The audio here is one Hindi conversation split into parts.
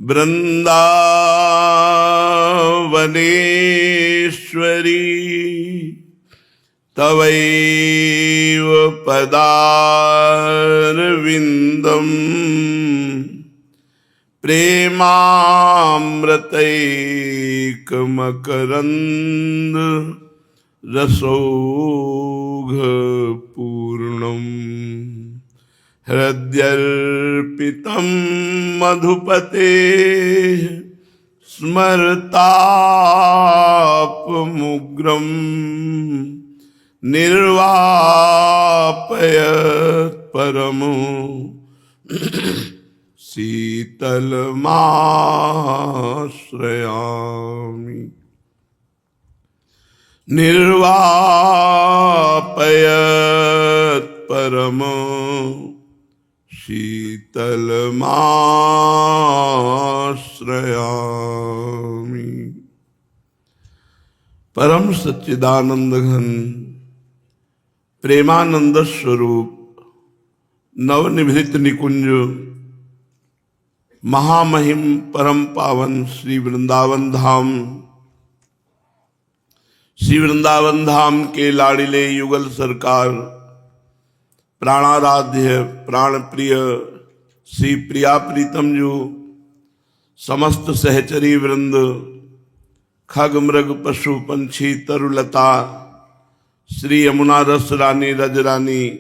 वृंदावनेश्वरी तवैव पदारविन्दम् प्रेमामृतैकमकरन्द रसौघपूर्णम् हृद्यर्पितं मधुपते स्मरतापमुग्रं निर्वापयत् परमो शीतलमाश्रयामि। निर्वापयत् परमो शीतलमाश्रयामि। परम सच्चिदानंद घन प्रेमानंद स्वरूप नवनिभृत निकुंज महामहिम परम पावन श्री वृंदावन धाम, श्री वृंदावन धाम के लाडिले युगल सरकार प्राणाराध्य प्राण प्रिय श्री प्रिया प्रीतम जो समस्त सहचरी वृंद खग मृग पशु पंछी तरुलता श्री यमुना रस रानी रज रानी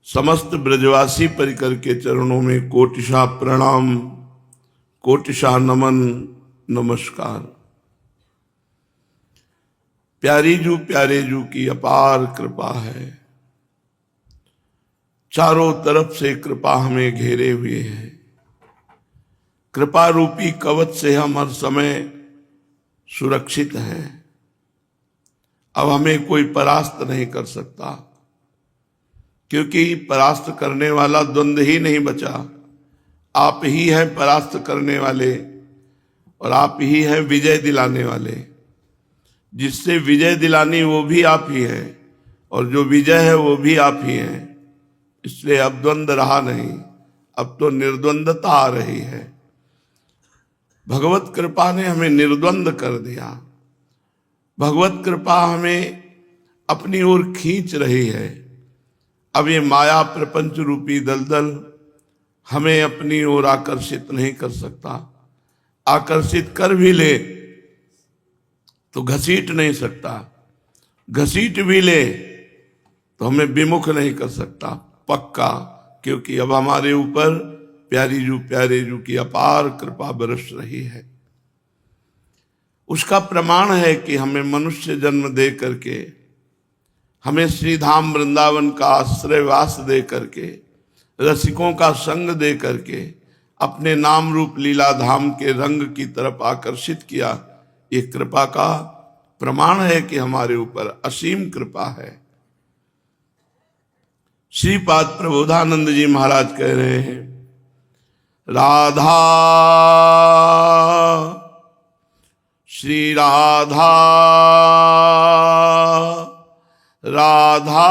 समस्त ब्रजवासी परिकर के चरणों में कोटिशा प्रणाम, कोटिशा नमन, नमस्कार। प्यारे जू की अपार कृपा है। चारों तरफ से कृपा हमें घेरे हुए है। कृपा रूपी कवच से हम हर समय सुरक्षित हैं। अब हमें कोई परास्त नहीं कर सकता, क्योंकि परास्त करने वाला द्वंद्व ही नहीं बचा। आप ही हैं परास्त करने वाले और आप ही हैं विजय दिलाने वाले। जिससे विजय दिलानी वो भी आप ही हैं और जो विजय है वो भी आप ही हैं। इसलिए अब द्वंद्व रहा नहीं, अब तो निर्द्वंदता आ रही है। भगवत कृपा ने हमें निर्द्वंद कर दिया। भगवत कृपा हमें अपनी ओर खींच रही है। अब ये माया प्रपंच रूपी दलदल हमें अपनी ओर आकर्षित नहीं कर सकता। आकर्षित कर भी ले तो घसीट नहीं सकता, घसीट भी ले तो हमें विमुख नहीं कर सकता पक्का, क्योंकि अब हमारे ऊपर प्यारे जू की अपार कृपा बरस रही है। उसका प्रमाण है कि हमें मनुष्य जन्म दे करके, हमें श्रीधाम वृंदावन का आश्रयवास दे करके, रसिकों का संग दे करके अपने नाम रूप लीला धाम के रंग की तरफ आकर्षित किया। ये कृपा का प्रमाण है कि हमारे ऊपर असीम कृपा है। श्रीपाद प्रबोधानंद जी महाराज कह रहे हैं, राधा श्री राधा राधा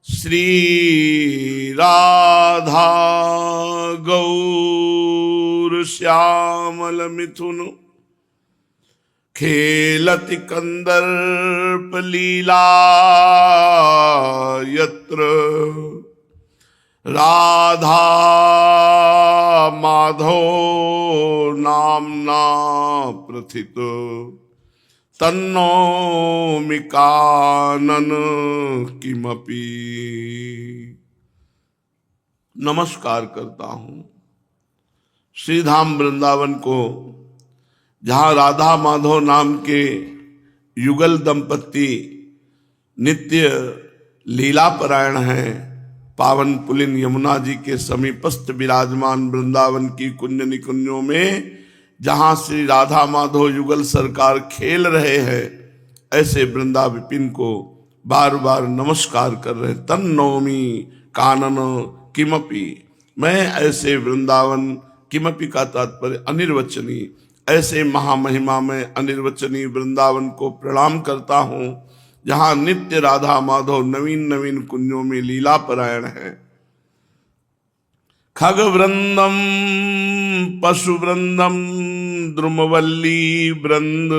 श्री राधा गौर श्यामल मिथुन खेलति कंदर्प लीला यत्र राधा माधो नामना प्रथित तन्नोमि कानन किमपि। नमस्कार करता हूँ श्रीधाम वृंदावन को, जहाँ राधा माधव नाम के युगल दंपत्ति नित्य लीला परायण हैं। पावन पुलिन यमुना जी के समीपस्थ विराजमान वृंदावन की कुंज निकुंजों में जहाँ श्री राधा माधव युगल सरकार खेल रहे हैं, ऐसे वृंदा विपिन को बार बार नमस्कार कर रहे। तन्नोमि कानन किमपि, मैं ऐसे वृंदावन, किमपि का तात्पर्य अनिर्वचनीय, ऐसे महामहिमा में अनिर्वचनीय वृंदावन को प्रणाम करता हूँ, जहाँ नित्य राधा माधव नवीन नवीन कुंजों में लीला परायण है। खग वृंदम पशु वृंदम द्रुमवल्ली वृंद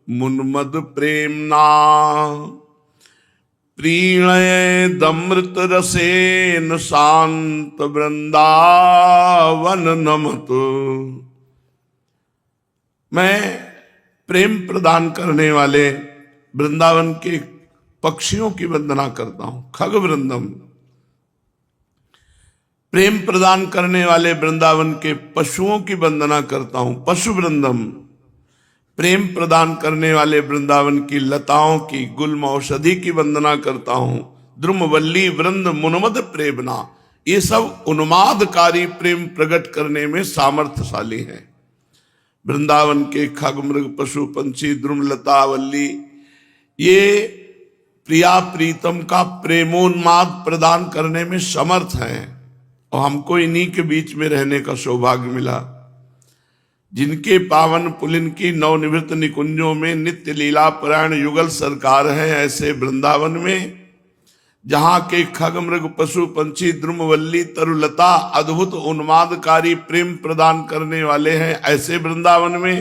मुन्मद प्रेमना प्रीणयदमृत रसेन शांत वृंदावन नमत। मैं प्रेम प्रदान करने वाले वृंदावन के पक्षियों की वंदना करता हूं। खग वृंदम, प्रेम प्रदान करने वाले वृंदावन के पशुओं की वंदना करता हूं। पशु वृंदम, प्रेम प्रदान करने वाले वृंदावन की लताओं की गुल्म औषधि की वंदना करता हूं। द्रुमवल्ली वृंद मुनमद प्रेमना, ये सब उन्मादकारी प्रेम प्रकट करने में सामर्थ्यशाली हैं। वृंदावन के खग मृग पशु पंछी द्रुम लता वल्ली ये प्रिया प्रीतम का प्रेमोन्माद प्रदान करने में समर्थ हैं, और हमको इन्हीं के बीच में रहने का सौभाग्य मिला। जिनके पावन पुलिन की नवनिवृत्त निकुंजों में नित्य लीला परायण युगल सरकार है, ऐसे वृंदावन में जहां के खग मृग पशु पंछी द्रुमवल्ली तरुलता अद्भुत उन्मादकारी प्रेम प्रदान करने वाले हैं, ऐसे वृंदावन में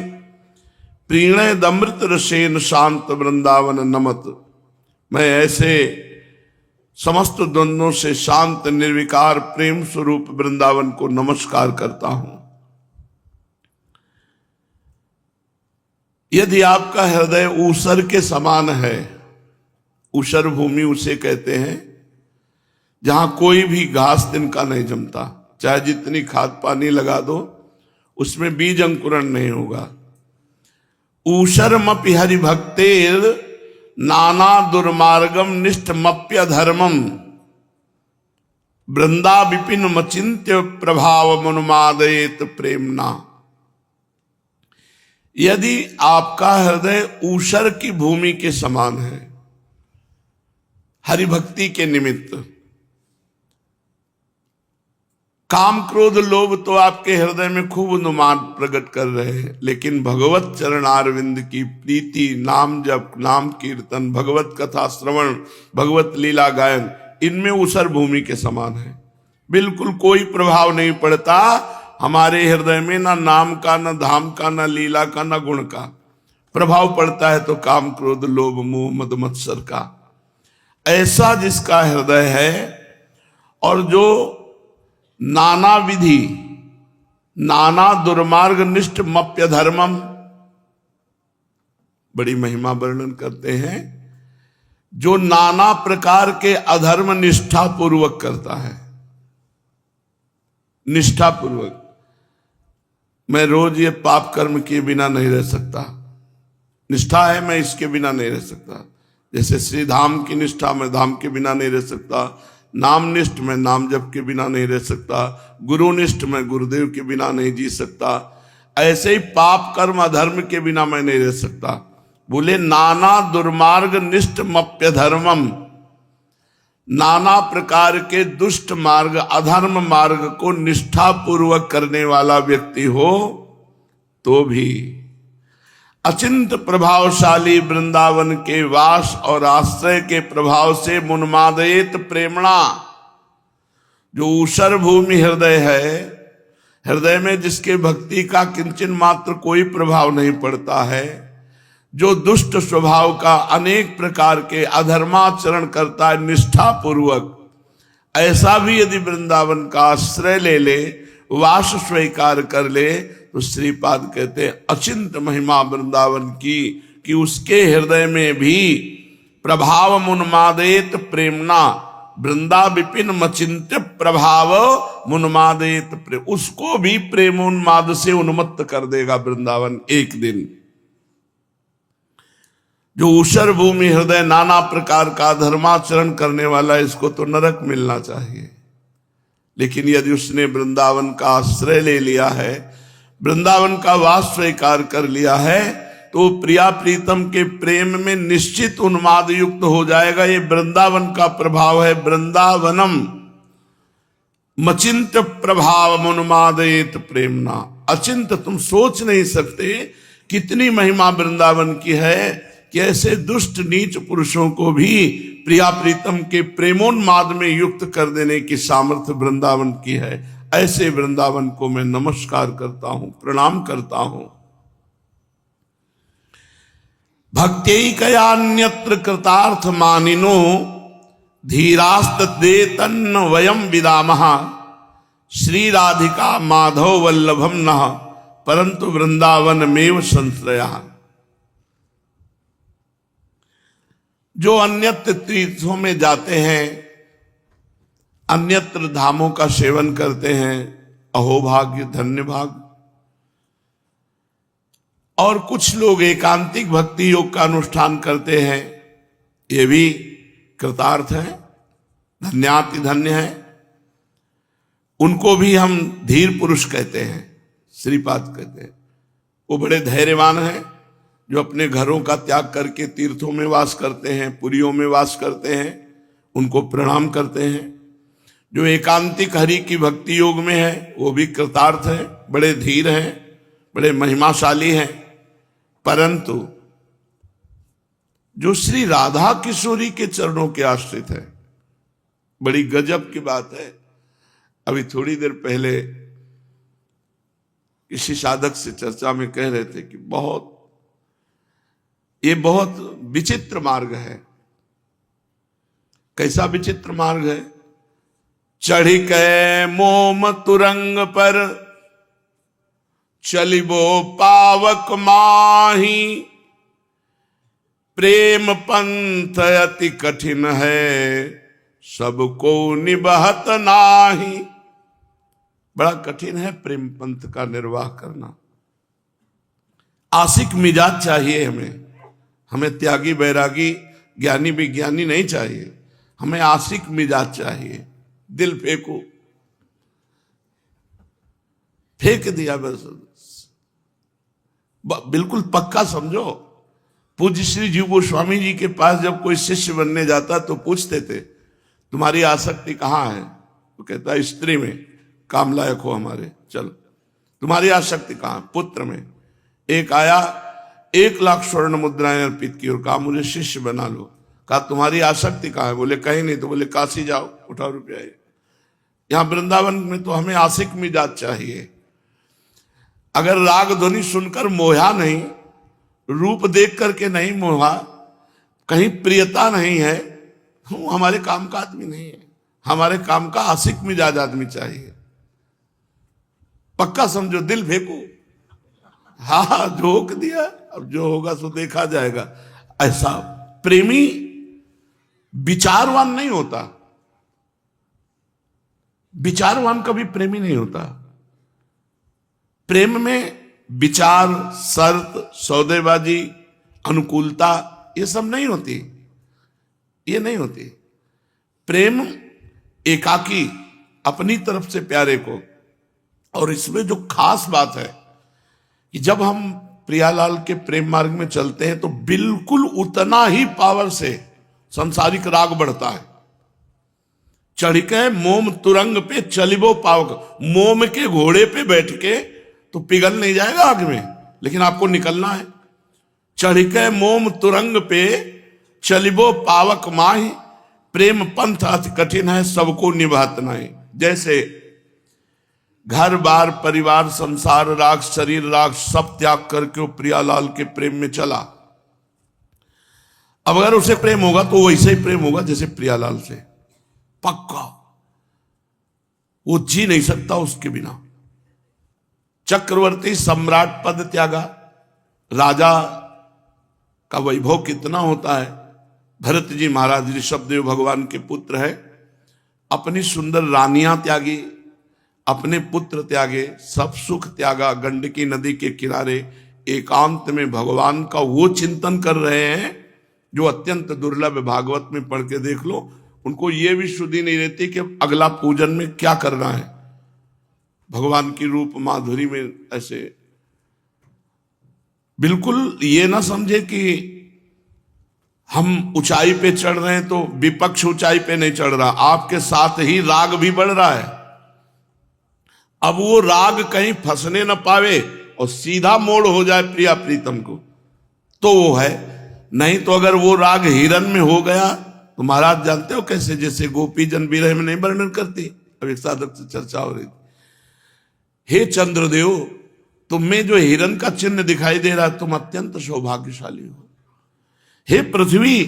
प्रीणय दमृत रसेन शांत वृंदावन नमत। मैं ऐसे समस्त द्वंद्वों से शांत निर्विकार प्रेम स्वरूप वृंदावन को नमस्कार करता हूं। यदि आपका हृदय ऊसर के समान है, ऊसर भूमि उसे कहते हैं जहां कोई भी घास तिनका नहीं जमता, चाहे जितनी खाद पानी लगा दो उसमें बीज अंकुरण नहीं होगा। ऊसरमपि हरि भक्तेर नाना दुर्मार्गम निष्ठमप्य धर्मम वृंदा विपिन मचिंत्य प्रभाव मनुमादयेत प्रेमना। यदि आपका हृदय ऊसर की भूमि के समान है हरिभक्ति के निमित्त, काम क्रोध लोभ तो आपके हृदय में खूब उन्माद प्रकट कर रहे हैं, लेकिन भगवत चरणारविंद की प्रीति, नाम जप, नाम कीर्तन, भगवत कथा श्रवण, भगवत लीला गायन, इनमें ऊसर भूमि के समान है। बिल्कुल कोई प्रभाव नहीं पड़ता हमारे हृदय में, ना नाम का, ना धाम का, ना लीला का, ना गुण का। प्रभाव पड़ता है तो काम क्रोध लोभ मोह मद मत्सर का। ऐसा जिसका हृदय है और जो नाना विधि नाना दुर्मार्ग निष्ठ मप्य धर्मम, बड़ी महिमा वर्णन करते हैं, जो नाना प्रकार के अधर्म निष्ठा पूर्वक करता है। निष्ठा पूर्वक, मैं रोज ये पाप कर्म किए बिना नहीं रह सकता, निष्ठा है मैं इसके बिना नहीं रह सकता। जैसे श्री धाम की निष्ठा में धाम के बिना नहीं रह सकता, नाम निष्ठ में नाम जप के बिना नहीं रह सकता, गुरु निष्ठ में गुरुदेव के बिना नहीं जी सकता, ऐसे ही पाप कर्म अधर्म के बिना मैं नहीं रह सकता। बोले नाना दुर्मार्ग निष्ठ मप्य धर्मम, नाना प्रकार के दुष्ट मार्ग अधर्म मार्ग को निष्ठा पूर्वक करने वाला व्यक्ति हो तो भी अचिंत प्रभावशाली वृंदावन के वास और आश्रय के प्रभाव से मुन्मादयेत प्रेमणा, जो ऊसर भूमि हृदय है, हृदय में जिसके भक्ति का किंचन मात्र कोई प्रभाव नहीं पड़ता है, जो दुष्ट स्वभाव का अनेक प्रकार के अधर्माचरण करता है निष्ठा पूर्वक, ऐसा भी यदि वृंदावन का आश्रय ले ले, वास स्वीकार कर ले, तो श्रीपाद कहते अचिंत महिमा वृंदावन की कि उसके हृदय में भी प्रभाव मुन्मादेत प्रेमना, वृंदा विपिन मचिंत्य प्रभाव मुन्मादेत प्रेम, उसको भी प्रेमोन्माद से उन्मत्त कर देगा वृंदावन एक दिन। जो ऊसर भूमि हृदय नाना प्रकार का धर्माचरण करने वाला, इसको तो नरक मिलना चाहिए, लेकिन यदि उसने वृंदावन का आश्रय ले लिया है, वृंदावन का वास स्वीकार कर लिया है, तो प्रिया प्रीतम के प्रेम में निश्चित उन्माद युक्त हो जाएगा। ये वृंदावन का प्रभाव है। वृंदावनम मचिंत प्रभाव मुन्मादयेत प्रेमना, अचिंत, तुम सोच नहीं सकते कितनी महिमा वृंदावन की है। कि ऐसे दुष्ट नीच पुरुषों को भी प्रिया प्रीतम के प्रेमोन्माद में युक्त कर देने की सामर्थ्य वृंदावन की है। ऐसे वृंदावन को मैं नमस्कार करता हूं, प्रणाम करता हूं। भक्त्यैकयान्यत्र कृतार्थ मानिनो धीरास्तदे तन्न वयम विदामः। श्री राधिका माधव वल्लभम नः परंतु वृंदावन मेव संश्रयः। जो अन्यत्र तीर्थों में जाते हैं, अन्यत्र धामों का सेवन करते हैं, अहोभाग्य धन्य भाग। और कुछ लोग एकांतिक भक्ति योग का अनुष्ठान करते हैं, ये भी कृतार्थ है, धन्याति धन्य है। उनको भी हम धीर पुरुष कहते हैं, श्रीपाद कहते हैं। वो बड़े धैर्यवान हैं, जो अपने घरों का त्याग करके तीर्थों में वास करते हैं, पुरियों में वास करते हैं, उनको प्रणाम करते हैं। जो एकांतिक हरि की भक्ति योग में है, वो भी कृतार्थ है, बड़े धीर हैं, बड़े महिमाशाली हैं। परंतु जो श्री राधा किशोरी के चरणों के आश्रित है, बड़ी गजब की बात है। अभी थोड़ी देर पहले किसी साधक से चर्चा में कह रहे थे कि ये बहुत विचित्र मार्ग है। कैसा विचित्र मार्ग है? चढ़ी कै मोम तुरंग पर चलिबो पावक माही। प्रेम पंथ अति कठिन है सबको निबहत नाही। बड़ा कठिन है प्रेम पंथ का निर्वाह करना। आशिक मिजाज चाहिए हमें त्यागी बैरागी ज्ञानी विज्ञानी नहीं चाहिए, हमें आशिक मिजाज चाहिए। दिल फेंको, फेंक दिया बस, बिल्कुल पक्का समझो। पूज्य श्री जीव गोस्वामी जी के पास जब कोई शिष्य बनने जाता तो पूछते थे, तुम्हारी आसक्ति कहाँ है? तो कहता है स्त्री में, काम लायक हो हमारे, चलो। तुम्हारी आसक्ति कहाँ? पुत्र में। एक आया 1 लाख स्वर्ण मुद्राएं अर्पित की और कहा मुझे शिष्य बना लो। कहा तुम्हारी आसक्ति कहाँ है? बोले कहीं नहीं। तो बोले काशी जाओ, उठाओ रुपया। यहां वृंदावन में तो हमें आशिक मिजाज चाहिए। अगर राग ध्वनि सुनकर मोहा नहीं, रूप देख करके नहीं मोहा, कहीं प्रियता नहीं है, तो हमारे काम का आदमी नहीं है। हमारे काम का आशिक मिजाज आदमी चाहिए। पक्का समझो, दिल फेंको। हाँ, झोंक दिया, अब जो होगा सो देखा जाएगा। ऐसा प्रेमी विचारवान नहीं होता। विचारवान कभी प्रेमी नहीं होता। प्रेम में विचार, शर्त, सौदेबाजी, अनुकूलता, ये सब नहीं होती। ये नहीं होती। प्रेम एकाकी, अपनी तरफ से प्यारे को। और इसमें जो खास बात है कि जब हम प्रियालाल के प्रेम मार्ग में चलते हैं तो बिल्कुल उतना ही पावर से संसारिक राग बढ़ता है। चढ़के मोम तुरंग पे चलिबो पावक। मोम के घोड़े पे बैठ के तो पिघल नहीं जाएगा आग में, लेकिन आपको निकलना है। चढ़के मोम तुरंग पे चलिबो पावक माही। प्रेम पंथ अति कठिन है सबको निभात नहीं। जैसे घर बार परिवार संसार राग शरीर राग सब त्याग करके वो प्रियालाल के प्रेम में चला। अब अगर उसे प्रेम होगा तो वैसे ही प्रेम होगा जैसे प्रियालाल से, पक्का। वो जी नहीं सकता उसके बिना। चक्रवर्ती सम्राट पद त्यागा। राजा का वैभव कितना होता है। भरत जी महाराज ऋषभदेव भगवान के पुत्र है, अपनी सुंदर रानियां त्यागी, अपने पुत्र त्यागे, सब सुख त्यागा। गंडकी नदी के किनारे एकांत में भगवान का वो चिंतन कर रहे हैं जो अत्यंत दुर्लभ। भागवत में पढ़ के देख लो। उनको ये भी शुद्धि नहीं रहती कि अगला पूजन में क्या करना है। भगवान की रूप माधुरी में ऐसे बिल्कुल ये ना समझे कि हम ऊंचाई पे चढ़ रहे हैं तो विपक्ष ऊंचाई पे नहीं चढ़ रहा, आपके साथ ही राग भी बढ़ रहा है। अब वो राग कहीं फंसने न पावे और सीधा मोड़ हो जाए प्रिया प्रीतम को, तो वो है नहीं तो अगर वो राग हिरन में हो गया तो महाराज जानते हो कैसे, जैसे गोपी जन विरह में नहीं वर्णन करती, अब एक साधक से चर्चा हो रही थी, हे चंद्रदेव तुम में जो हिरन का चिन्ह दिखाई दे रहा है तुम अत्यंत सौभाग्यशाली हो। हे पृथ्वी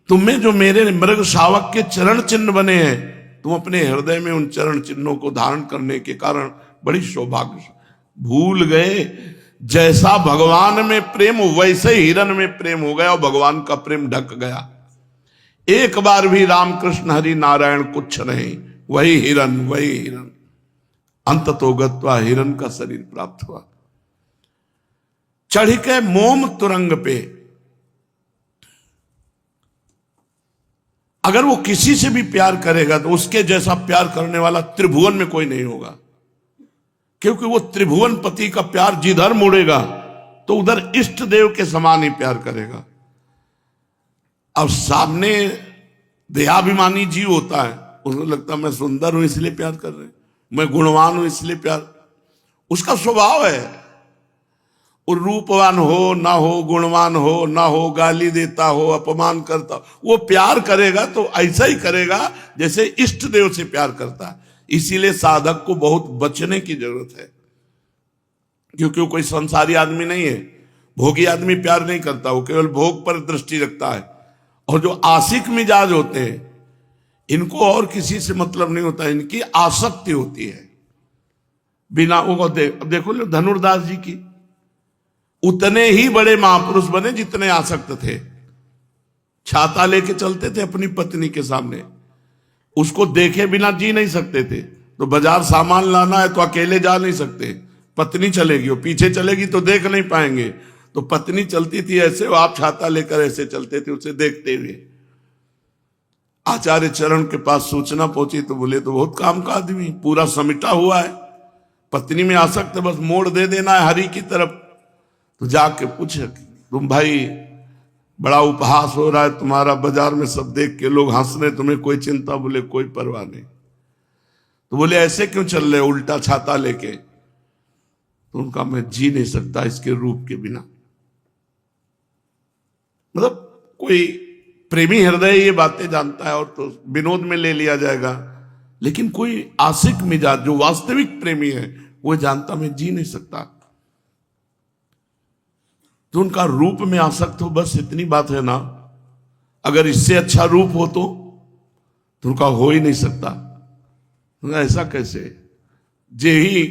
तुम में जो मेरे मृग शावक के चरण चिन्ह बने हैं तुम अपने हृदय में उन चरण चिन्हों को धारण करने के कारण बड़ी सौभाग्य। भूल गए जैसा भगवान में प्रेम वैसे हिरन में प्रेम हो गया और भगवान का प्रेम ढक गया। एक बार भी रामकृष्ण हरि नारायण कुछ नहीं, वही हिरन अंततो गत्वा हिरन का शरीर प्राप्त हुआ। चढ़ के मोम तुरंग पे अगर वो किसी से भी प्यार करेगा तो उसके जैसा प्यार करने वाला त्रिभुवन में कोई नहीं होगा, क्योंकि वो त्रिभुवन पति का प्यार जिधर मुड़ेगा तो उधर इष्ट देव के समान ही प्यार करेगा। अब सामने देहाभिमानी जीव होता है, उसको लगता है मैं सुंदर हूं इसलिए प्यार कर रहे हैं, मैं गुणवान हूं इसलिए प्यार, उसका स्वभाव है। और रूपवान हो ना हो, गुणवान हो ना हो, गाली देता हो, अपमान करता हो, वो प्यार करेगा तो ऐसा ही करेगा जैसे इष्ट देव से प्यार करता है। इसीलिए साधक को बहुत बचने की जरूरत है, क्योंकि वो कोई संसारी आदमी नहीं है। भोगी आदमी प्यार नहीं करता, वो केवल भोग पर दृष्टि रखता है। और जो आशिक मिजाज होते हैं इनको और किसी से मतलब नहीं होता, इनकी आसक्ति होती है बिना वो देखो लो धनुर्दास जी की, उतने ही बड़े महापुरुष बने जितने आसक्त थे। छाता लेके चलते थे अपनी पत्नी के सामने, उसको देखे बिना जी नहीं सकते थे। तो बाजार सामान लाना है तो अकेले जा नहीं सकते, पत्नी चलेगी, वो पीछे चलेगी तो देख नहीं पाएंगे, तो पत्नी चलती थी ऐसे, आप छाता लेकर ऐसे चलते थे उसे देखते हुए। आचार्य चरण के पास सूचना पहुंची तो बोले तो बहुत काम का आदमी, पूरा समिटा हुआ है, पत्नी में आसक्त, बस मोड़ दे देना है हरि की तरफ। तो जाके पूछे तुम भाई बड़ा उपहास हो रहा है तुम्हारा, बाजार में सब देख के लोग हंस रहे, तुम्हें कोई चिंता? बोले कोई परवाह नहीं। तो बोले ऐसे क्यों चल रहे उल्टा छाता लेके? तो उनका मैं जी नहीं सकता इसके रूप के बिना। मतलब कोई प्रेमी हृदय ये बातें जानता है और तो विनोद में ले लिया जाएगा, लेकिन कोई आशिक मिजाज जो वास्तविक प्रेमी है वो जानता मैं जी नहीं सकता। तो उनका रूप में आसक्त हो, बस इतनी बात है ना। अगर इससे अच्छा रूप हो तो उनका हो ही नहीं सकता। ऐसा कैसे? जे ही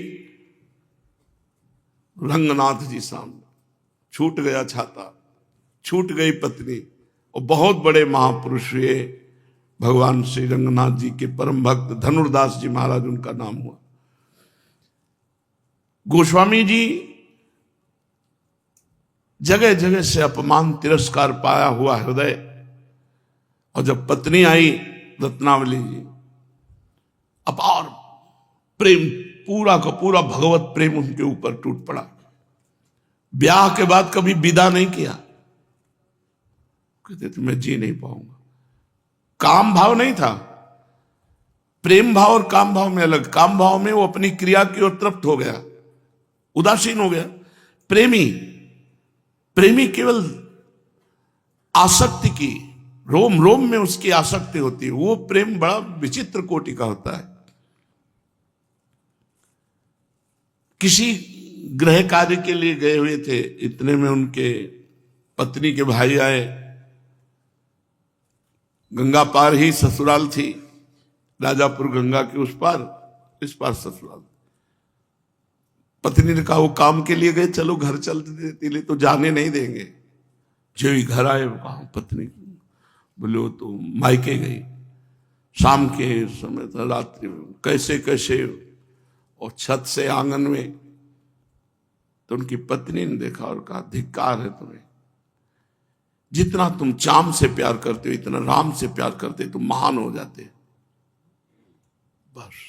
रंगनाथ जी सामने छूट गया छाता, छूट गई पत्नी, और बहुत बड़े महापुरुष हुए भगवान श्री रंगनाथ जी के परम भक्त धनुर्दास जी महाराज उनका नाम हुआ। गोस्वामी जी जगह जगह से अपमान तिरस्कार पाया हुआ हृदय, और जब पत्नी आई रत्नावली जी, अपार प्रेम, पूरा का पूरा भगवत प्रेम उनके ऊपर टूट पड़ा। ब्याह के बाद कभी विदा नहीं किया, कहते थे मैं जी नहीं पाऊंगा। काम भाव नहीं था, प्रेम भाव और काम भाव में अलग। काम भाव में वो अपनी क्रिया की ओर तृप्त हो गया, उदासीन हो गया। प्रेमी केवल आसक्ति की, रोम रोम में उसकी आसक्ति होती है। वो प्रेम बड़ा विचित्र कोटि का होता है। किसी गृह कार्य के लिए गए हुए थे, इतने में उनके पत्नी के भाई आए। गंगा पार ही ससुराल थी, राजापुर गंगा के उस पार, इस पार ससुराल। पत्नी ने कहा वो काम के लिए गए, चलो घर चलते देते, तो जाने नहीं देंगे। जो ही घर आए, कहा पत्नी, बोले वो तो मायके गई, शाम के समय था, रात्रि में कैसे कैसे, और छत से आंगन में। तो उनकी पत्नी ने देखा और कहा धिक्कार है तुम्हें, जितना तुम चाम से प्यार करते हो इतना राम से प्यार करते तुम महान हो जाते। बस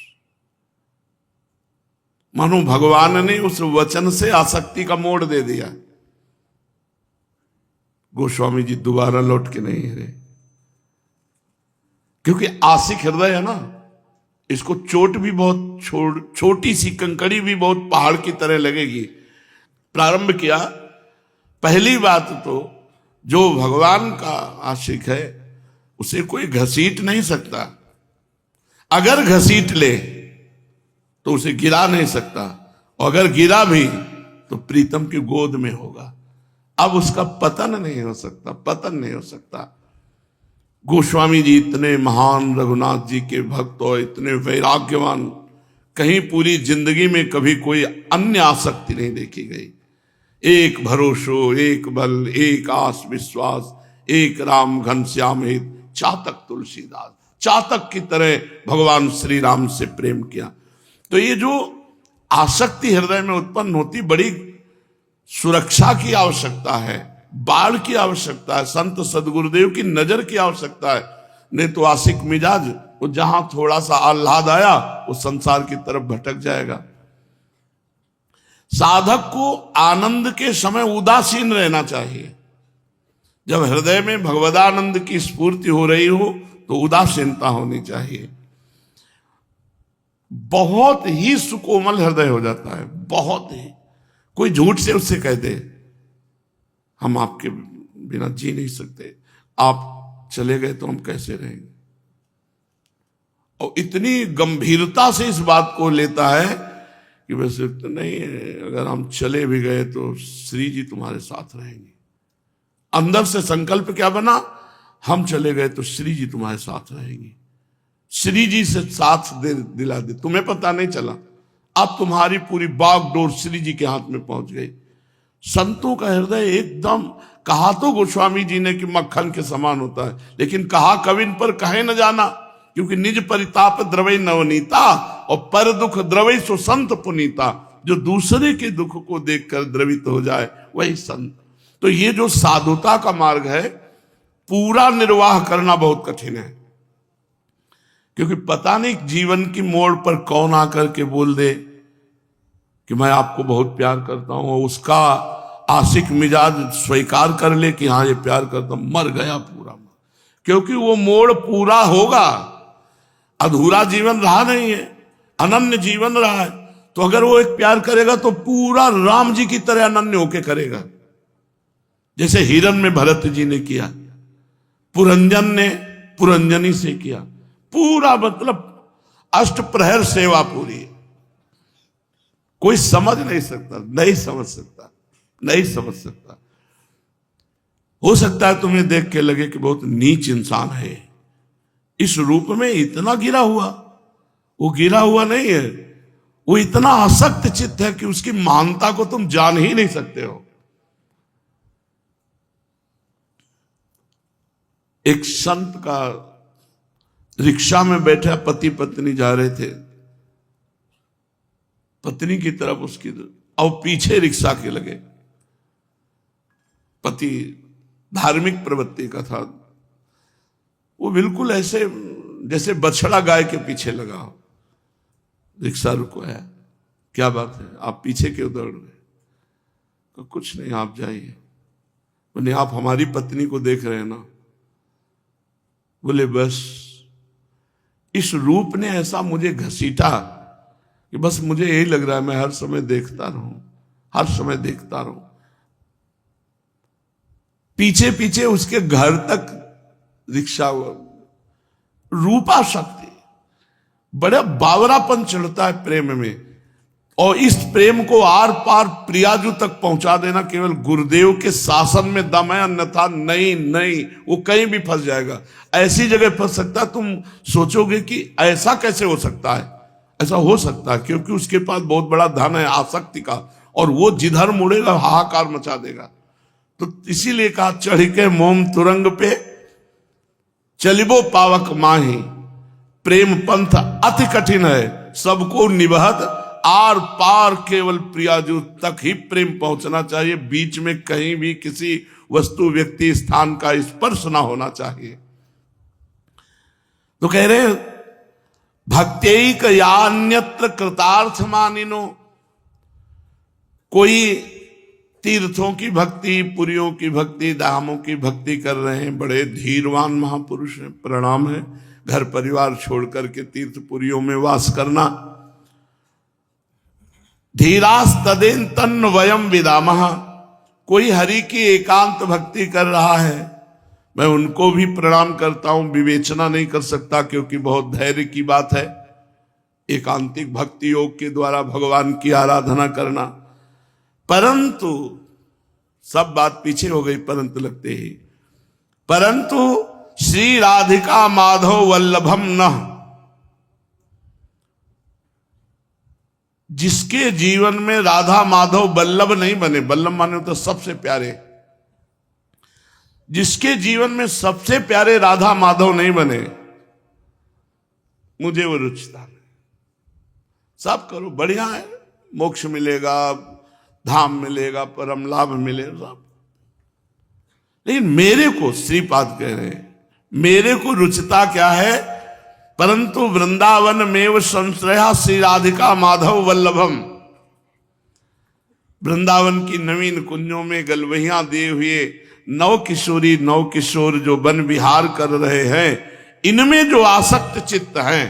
मानो भगवान ने उस वचन से आसक्ति का मोड़ दे दिया। गोस्वामी जी दोबारा लौट के नहीं है, क्योंकि आशिक हृदय है ना, इसको चोट भी बहुत छोटी सी कंकड़ी भी बहुत पहाड़ की तरह लगेगी। प्रारंभ किया, पहली बात तो जो भगवान का आशिक है उसे कोई घसीट नहीं सकता। अगर घसीट ले तो उसे गिरा नहीं सकता, और अगर गिरा भी तो प्रीतम की गोद में होगा। अब उसका पतन नहीं हो सकता, पतन नहीं हो सकता। गोस्वामी जी इतने महान रघुनाथ जी के भक्त और इतने वैराग्यवान, कहीं पूरी जिंदगी में कभी कोई अन्य आसक्ति नहीं देखी गई। एक भरोसो, एक बल, एक आस विश्वास, एक राम घनश्याम हित, चातक तुलसीदास। चातक की तरह भगवान श्री राम से प्रेम किया। तो ये जो आसक्ति हृदय में उत्पन्न होती, बड़ी सुरक्षा की आवश्यकता है, बाढ़ की आवश्यकता है, संत सदगुरुदेव की नजर की आवश्यकता है। नहीं तो आशिक मिजाज वो जहां थोड़ा सा आह्लाद आया वो संसार की तरफ भटक जाएगा। साधक को आनंद के समय उदासीन रहना चाहिए। जब हृदय में भगवदानंद की स्फूर्ति हो रही हो तो उदासीनता होनी चाहिए। बहुत ही सुकोमल हृदय हो जाता है, बहुत ही। कोई झूठ से उससे कह दे हम आपके बिना जी नहीं सकते, आप चले गए तो हम कैसे रहेंगे, और इतनी गंभीरता से इस बात को लेता है कि वैसे तो नहीं, अगर हम चले भी गए तो श्री जी तुम्हारे साथ रहेंगे। अंदर से संकल्प क्या बना, हम चले गए तो श्री जी तुम्हारे साथ रहेंगे। श्री जी से साथ दिला दे, तुम्हें पता नहीं चला, अब तुम्हारी पूरी बागडोर श्री जी के हाथ में पहुंच गई। संतों का हृदय एकदम, कहा तो गोस्वामी जी ने कि मक्खन के समान होता है, लेकिन कहा कविन पर कहे न जाना, क्योंकि निज परिताप द्रवै नवनीता और पर दुख द्रवै सो संत पुनीता। जो दूसरे के दुख को देखकर द्रवित हो जाए वही संत। तो ये जो साधुता का मार्ग है, पूरा निर्वाह करना बहुत कठिन है, क्योंकि पता नहीं जीवन की मोड़ पर कौन आकर के बोल दे कि मैं आपको बहुत प्यार करता हूं, और उसका आशिक मिजाज स्वीकार कर ले कि हाँ ये प्यार करता हूं, मर गया पूरा। क्योंकि वो मोड़ पूरा होगा, अधूरा जीवन रहा नहीं है, अनन्य जीवन रहा है। तो अगर वो एक प्यार करेगा तो पूरा राम जी की तरह अनन्य होके करेगा, जैसे हिरन में भरत जी ने किया, पुरंजन ने पुरंजनी से किया, पूरा मतलब अष्ट प्रहर सेवा पूरी। कोई समझ नहीं सकता, नहीं समझ सकता, नहीं समझ सकता। हो सकता है तुम्हें देख के लगे कि बहुत नीच इंसान है, इस रूप में इतना गिरा हुआ। वो गिरा हुआ नहीं है, वो इतना आसक्त चित्त है कि उसकी महानता को तुम जान ही नहीं सकते हो। एक संत का रिक्शा में बैठा पति पत्नी जा रहे थे, पत्नी की तरफ उसकी, और पीछे रिक्शा के लगे। पति धार्मिक प्रवृत्ति का था, वो बिल्कुल ऐसे जैसे बछड़ा गाय के पीछे लगा हो। रिक्शा रुकवाया, क्या बात है, आप पीछे क्यों दौड़ रहे? तो कुछ नहीं, आप जाइए। बोले आप हमारी पत्नी को देख रहे हैं ना? बोले बस इस रूप ने ऐसा मुझे घसीटा कि बस मुझे यही लग रहा है मैं हर समय देखता रहूं, हर समय देखता रहूं। पीछे पीछे उसके घर तक रिक्शा, रूपा शक्ति, बड़ा बावरापन चढ़ता है प्रेम में। और इस प्रेम को आर पार प्रियाजू तक पहुंचा देना केवल गुरुदेव के शासन में दम है, अन्यथा नहीं नहीं, वो कहीं भी फंस जाएगा। ऐसी जगह फंस सकता है तुम सोचोगे कि ऐसा कैसे हो सकता है। ऐसा हो सकता है क्योंकि उसके पास बहुत बड़ा धन है आसक्ति का, और वो जिधर मुड़ेगा हाहाकार मचा देगा। तो इसीलिए कहा चढ़ के मोम तुरंग पे चलिबो पावक माही, प्रेम पंथ अति कठिन है, सबको निबहत आर पार केवल प्रियाजू तक ही प्रेम पहुंचना चाहिए। बीच में कहीं भी किसी वस्तु व्यक्ति स्थान का स्पर्श ना होना चाहिए। तो कह रहे भक्त्यैक यान्यत्र कृतार्थ मानिनो। कोई तीर्थों की भक्ति, पुरियों की भक्ति, धामों की भक्ति कर रहे हैं, बड़े धीरवान महापुरुष हैं, प्रणाम है। घर परिवार छोड़ करके तीर्थ पुरियों में वास करना। धीरास तदेन तन्न वयम विदामः, कोई हरि की एकांत भक्ति कर रहा है, मैं उनको भी प्रणाम करता हूं, विवेचना नहीं कर सकता क्योंकि बहुत धैर्य की बात है एकांतिक भक्ति योग के द्वारा भगवान की आराधना करना। परंतु सब बात पीछे हो गई परंतु लगते ही, परंतु श्री राधिका माधव वल्लभम न, जिसके जीवन में राधा माधव वल्लभ नहीं बने, वल्लभ माने तो सबसे प्यारे, जिसके जीवन में सबसे प्यारे राधा माधव नहीं बने, मुझे वो रुचता नहीं। सब करो बढ़िया है, मोक्ष मिलेगा, धाम मिलेगा, परम लाभ मिलेगा सब, लेकिन मेरे को श्रीपाद कह रहे हैं मेरे को रुचता क्या है, परंतु वृंदावन में संश्रया श्री राधिका माधव वल्लभम, वृंदावन की नवीन कुंजों में गलवहियां दिए हुए नव किशोरी नव किशोर जो वन विहार कर रहे हैं, इनमें जो आसक्त चित्त हैं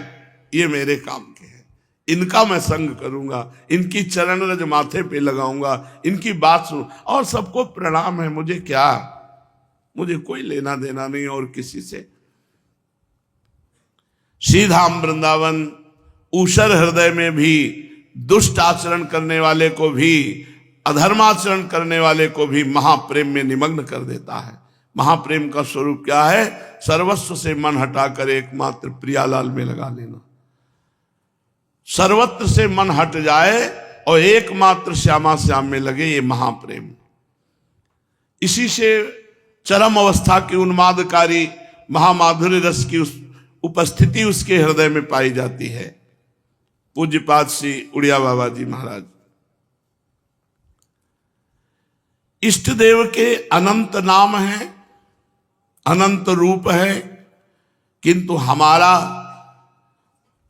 ये मेरे काम के हैं, इनका मैं संग करूंगा, इनकी चरण रज माथे पे लगाऊंगा, इनकी बात सुन, और सबको प्रणाम है, मुझे क्या, मुझे कोई लेना देना नहीं और किसी से। श्रीधाम वृंदावन ऊषर हृदय में भी दुष्ट आचरण करने वाले को भी, अधर्माचरण करने वाले को भी महाप्रेम में निमग्न कर देता है। महाप्रेम का स्वरूप क्या है, सर्वस्व से मन हटाकर एकमात्र प्रियालाल में लगा लेना, सर्वत्र से मन हट जाए और एकमात्र श्यामा श्याम में लगे, ये महाप्रेम। इसी से चरम अवस्था की उन्मादकारी महामाधुर्य रस की उपस्थिति उसके हृदय में पाई जाती है। पूज्यपाद श्री उड़िया बाबा जी महाराज, इष्ट देव के अनंत नाम है, अनंत रूप है, किंतु हमारा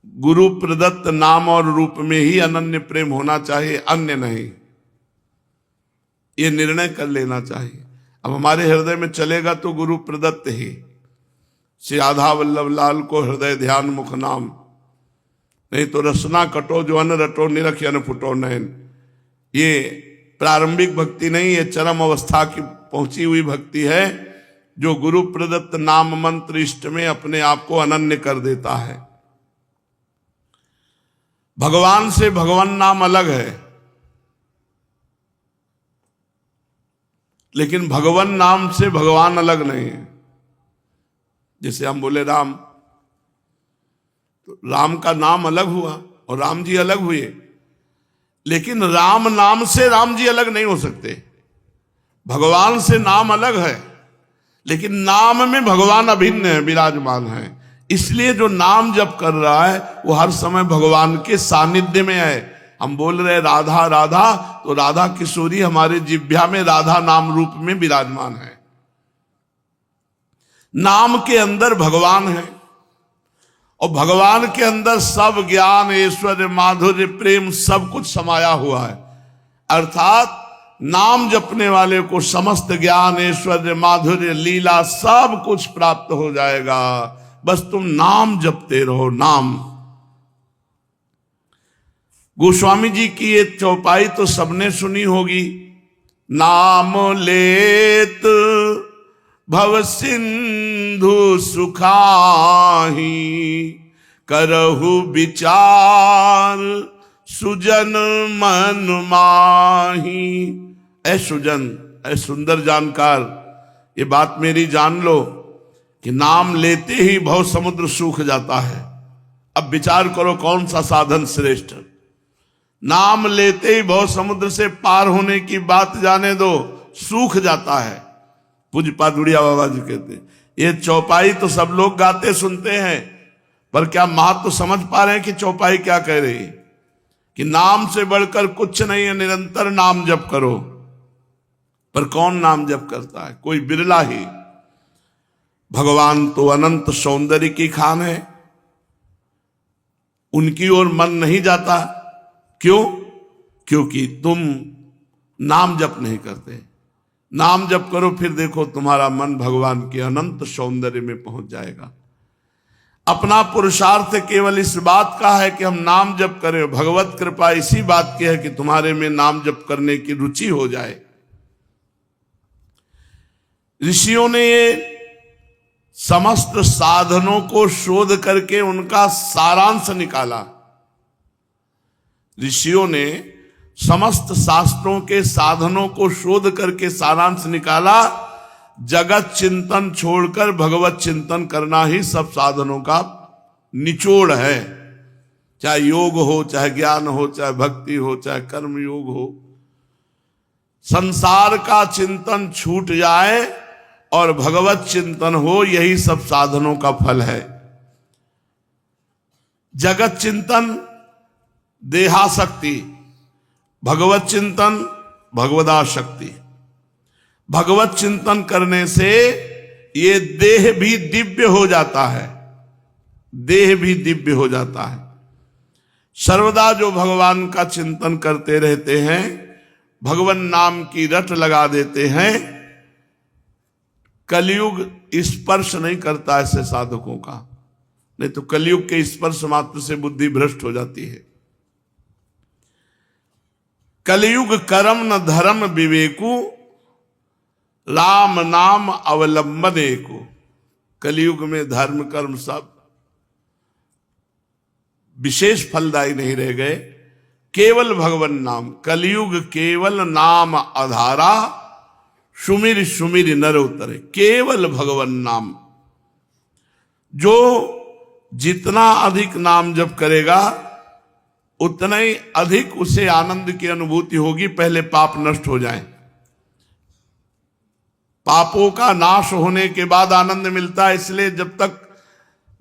गुरु प्रदत्त नाम और रूप में ही अनन्य प्रेम होना चाहिए, अन्य नहीं। ये निर्णय कर लेना चाहिए। अब हमारे हृदय में चलेगा तो गुरु प्रदत्त ही, श्री राधा वल्लभ लाल को हृदय ध्यान मुख नाम, नहीं तो रसना कटो जो अन रटो निरख अन फुटो नयन। ये प्रारंभिक भक्ति नहीं, ये चरम अवस्था की पहुंची हुई भक्ति है जो गुरु प्रदत्त नाम मंत्र इष्ट में अपने आप को अनन्य कर देता है। भगवान से भगवान नाम अलग है, लेकिन भगवान नाम से भगवान अलग नहीं है। जैसे हम बोले राम, तो राम का नाम अलग हुआ और राम जी अलग हुए, लेकिन राम नाम से राम जी अलग नहीं हो सकते। भगवान से नाम अलग है, लेकिन नाम में भगवान अभिन्न है, विराजमान है। इसलिए जो नाम जप कर रहा है वो हर समय भगवान के सानिध्य में है। हम बोल रहे राधा राधा, तो राधा किशोरी हमारे जिह्वा में राधा नाम रूप में विराजमान है। नाम के अंदर भगवान है और भगवान के अंदर सब ज्ञान ऐश्वर्य माधुर्य प्रेम सब कुछ समाया हुआ है। अर्थात नाम जपने वाले को समस्त ज्ञान ऐश्वर्य माधुर्य लीला सब कुछ प्राप्त हो जाएगा, बस तुम नाम जपते रहो। नाम, गोस्वामी जी की ये चौपाई तो सबने सुनी होगी, नाम लेत भव सिंधु सुखाही, करहु विचार सुजन मन माही। ऐ सुजन, ऐ सुंदर जानकार, ये बात मेरी जान लो कि नाम लेते ही भव समुद्र सूख जाता है। अब विचार करो कौन सा साधन श्रेष्ठ। नाम लेते ही भव समुद्र से पार होने की बात जाने दो, सूख जाता है। पूज्यपाद उड़िया बाबा जी कहते हैं, ये चौपाई तो सब लोग गाते सुनते हैं, पर क्या महत्व तो समझ पा रहे हैं कि चौपाई क्या कह रही है? कि नाम से बढ़कर कुछ नहीं है, निरंतर नाम जप करो। पर कौन नाम जप करता है? कोई बिरला ही। भगवान तो अनंत सौंदर्य की खान है, उनकी ओर मन नहीं जाता। क्यों? क्योंकि तुम नाम जप नहीं करते। नाम जप करो, फिर देखो तुम्हारा मन भगवान के अनंत सौंदर्य में पहुंच जाएगा। अपना पुरुषार्थ केवल इस बात का है कि हम नाम जप करें, भगवत कृपा इसी बात की है कि तुम्हारे में नाम जप करने की रुचि हो जाए। ऋषियों ने ये समस्त साधनों को शोध करके उनका सारांश निकाला। ऋषियों ने समस्त शास्त्रों के साधनों को शोध करके सारांश निकाला। जगत चिंतन छोड़कर भगवत चिंतन करना ही सब साधनों का निचोड़ है। चाहे योग हो, चाहे ज्ञान हो, चाहे भक्ति हो, चाहे कर्म योग हो। संसार का चिंतन छूट जाए और भगवत चिंतन हो, यही सब साधनों का फल है। जगत चिंतन देहाशक्ति, भगवत चिंतन भगवदाशक्ति। भगवत चिंतन करने से ये देह भी दिव्य हो जाता है, देह भी दिव्य हो जाता है। सर्वदा जो भगवान का चिंतन करते रहते हैं, भगवान नाम की रट लगा देते हैं, कलयुग स्पर्श नहीं करता ऐसे साधकों का। नहीं तो कलयुग के स्पर्श मात्र से बुद्धि भ्रष्ट हो जाती है। कलयुग कर्म न धर्म विवेकु, राम नाम अवलंबने को। कलयुग में धर्म कर्म सब विशेष फलदायी नहीं रह गए, केवल भगवान नाम। कलयुग केवल नाम आधारा, सुमिर सुमिर नर उतरे। केवल भगवान नाम। जो जितना अधिक नाम जप करेगा उतना ही अधिक उसे आनंद की अनुभूति होगी। पहले पाप नष्ट हो जाए। पापों का नाश होने के बाद आनंद मिलता है। इसलिए जब तक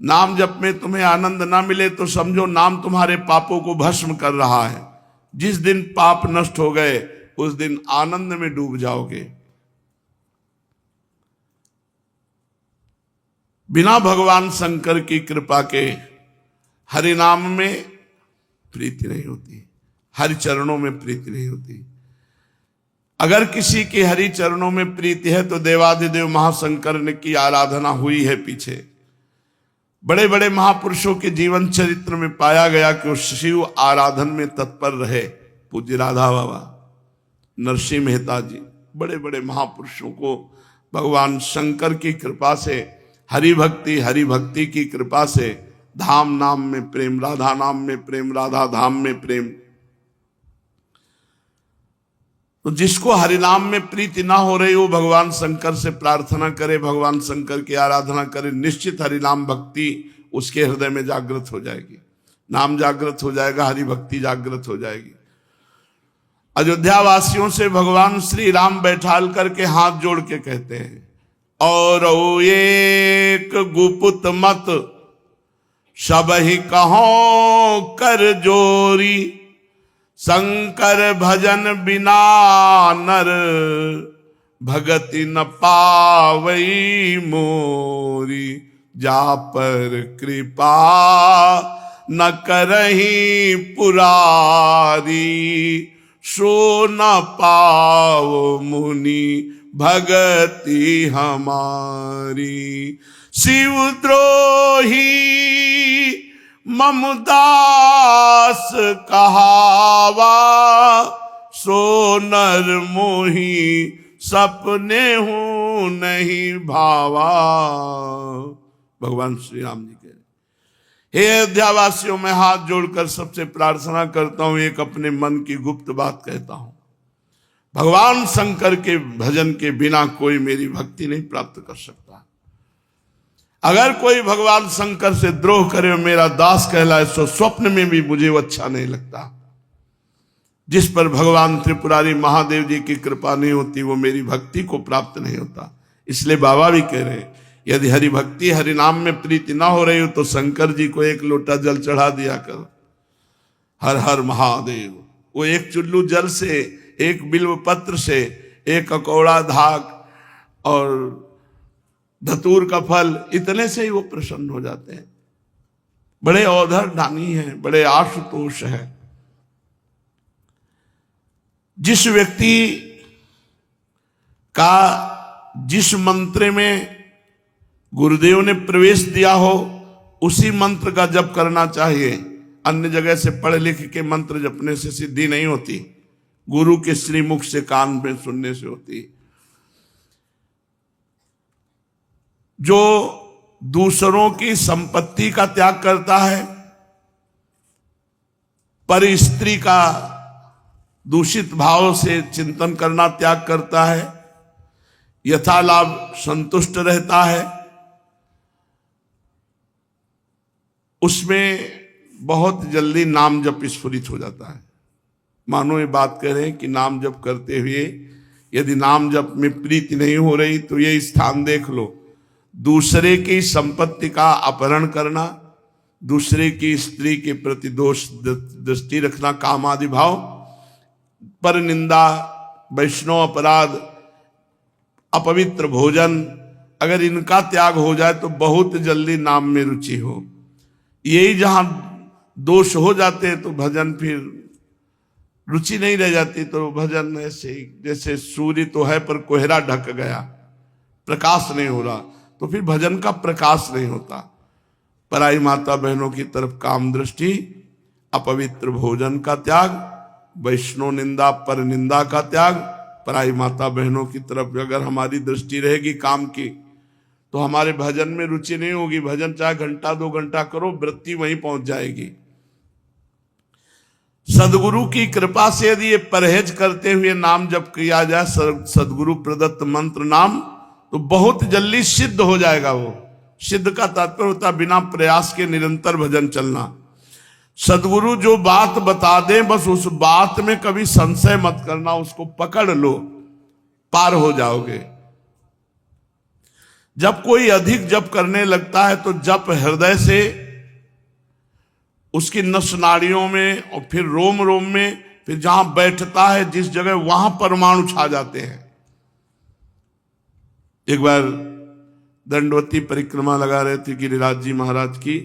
नाम जप में तुम्हें आनंद ना मिले तो समझो नाम तुम्हारे पापों को भस्म कर रहा है। जिस दिन पाप नष्ट हो गए उस दिन आनंद में डूब जाओगे। बिना भगवान शंकर की कृपा के हरि नाम में प्रीति नहीं होती, हरि चरणों में प्रीति नहीं होती। अगर किसी की हरि चरणों में प्रीति है तो देवाधिदेव महाशंकर ने की आराधना हुई है। पीछे बड़े बड़े महापुरुषों के जीवन चरित्र में पाया गया कि वो शिव आराधन में तत्पर रहे। पूज्य राधा बाबा, नरसिंह मेहता जी, बड़े बड़े महापुरुषों को भगवान शंकर की कृपा से, हरि भक्ति की कृपा से धाम नाम में प्रेम, राधा नाम में प्रेम, राधा धाम में प्रेम। तो जिसको हरि नाम में प्रीति ना हो रही वो भगवान शंकर से प्रार्थना करे, भगवान शंकर की आराधना करे, निश्चित हरि नाम भक्ति उसके हृदय में जागृत हो जाएगी। नाम जागृत हो जाएगा, हरि भक्ति जागृत हो जाएगी। अयोध्या वासियों से भगवान श्री राम बैठाल करके हाथ जोड़ के कहते हैं, और एक गुपुत मत सब ही कहो कर जोरी, शंकर भजन बिना नर भगति न पावई मोरी। जा पर कृपा न करही पुरारी, सो न पाओ मुनि भगति हमारी। शिवद्रोही ममदास कहावा, सो नर मोही सपने हूं नहीं भावा। भगवान श्री राम जी कह रहे, हे अयोध्यावासियों, मैं हाथ जोड़कर सबसे प्रार्थना करता हूं, एक अपने मन की गुप्त बात कहता हूं। भगवान शंकर के भजन के बिना कोई मेरी भक्ति नहीं प्राप्त कर सकता। अगर कोई भगवान शंकर से द्रोह करे और मेरा दास कहलाए तो स्वप्न में भी मुझे वो अच्छा नहीं लगता। जिस पर भगवान त्रिपुरारी महादेव जी की कृपा नहीं होती वो मेरी भक्ति को प्राप्त नहीं होता। इसलिए बाबा भी कह रहे हैं, यदि हरि भक्ति हरि नाम में प्रीति ना हो रही हो तो शंकर जी को एक लोटा जल चढ़ा दिया कर। हर हर महादेव। वो एक चुल्लू जल से, एक बिल्व पत्र से, एक ककौड़ा धाक और धतूर का फल, इतने से ही वो प्रसन्न हो जाते हैं। बड़े औधर दानी हैं, बड़े आशुतोष हैं। जिस व्यक्ति का जिस मंत्र में गुरुदेव ने प्रवेश दिया हो उसी मंत्र का जप करना चाहिए। अन्य जगह से पढ़ लिख के मंत्र जपने से सिद्धि नहीं होती, गुरु के श्रीमुख से कान में सुनने से होती। जो दूसरों की संपत्ति का त्याग करता है, पर स्त्री का दूषित भाव से चिंतन करना त्याग करता है, यथालाभ संतुष्ट रहता है, उसमें बहुत जल्दी नाम जप स्फुरित हो जाता है। मानो ये बात कह रहे हैं कि नाम जप करते हुए यदि नाम जप में प्रीति नहीं हो रही तो ये स्थान देख लो। दूसरे की संपत्ति का अपहरण करना, दूसरे की स्त्री के प्रति दोष दृष्टि रखना, काम आदि भाव, पर निंदा, वैष्णव अपराध, अपवित्र भोजन, अगर इनका त्याग हो जाए तो बहुत जल्दी नाम में रुचि हो। यही जहां दोष हो जाते हैं तो भजन फिर रुचि नहीं रह जाती। तो भजन ऐसे जैसे सूर्य तो है पर कोहरा ढक गया, प्रकाश नहीं हो रहा, तो फिर भजन का प्रकाश नहीं होता। पराई माता बहनों की तरफ काम दृष्टि, अपवित्र भोजन का त्याग, वैष्णव निंदा पर निंदा का त्याग, पराई माता बहनों की तरफ अगर हमारी दृष्टि रहेगी काम की तो हमारे भजन में रुचि नहीं होगी। भजन चाहे घंटा 2 घंटा करो, वृत्ति वहीं पहुंच जाएगी। सदगुरु की कृपा से यदि ये परहेज करते हुए नाम जप किया जाए, सदगुरु प्रदत्त मंत्र नाम, तो बहुत जल्दी सिद्ध हो जाएगा। वो सिद्ध का तात्पर्य होता बिना प्रयास के निरंतर भजन चलना। सदगुरु जो बात बता दे बस उस बात में कभी संशय मत करना, उसको पकड़ लो, पार हो जाओगे। जब कोई अधिक जप करने लगता है तो जप हृदय से उसकी नस नाड़ियों में और फिर रोम रोम में, फिर जहां बैठता है जिस जगह वहां परमाणु छा जाते हैं। एक बार दंडवती परिक्रमा लगा रहे थे गिरिराज जी महाराज की,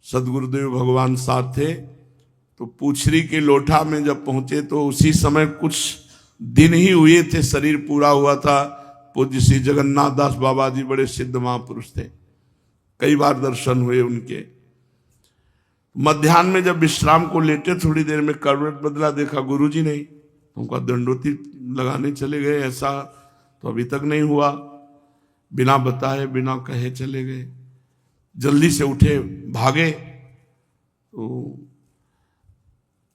सदगुरुदेव भगवान साथ थे, तो पूछरी के लोठा में जब पहुंचे तो उसी समय कुछ दिन ही हुए थे, शरीर पूरा हुआ था। पूज्य श्री जगन्नाथ दास बाबा जी बड़े सिद्ध महापुरुष थे, कई बार दर्शन हुए उनके। मध्याह्न में जब विश्राम को लेटे, थोड़ी देर में करवट बदला, देखा गुरुजी नहीं, उनका दंडोती लगाने चले गए। ऐसा तो अभी तक नहीं हुआ, बिना बताए बिना कहे चले गए। जल्दी से उठे, भागे, तो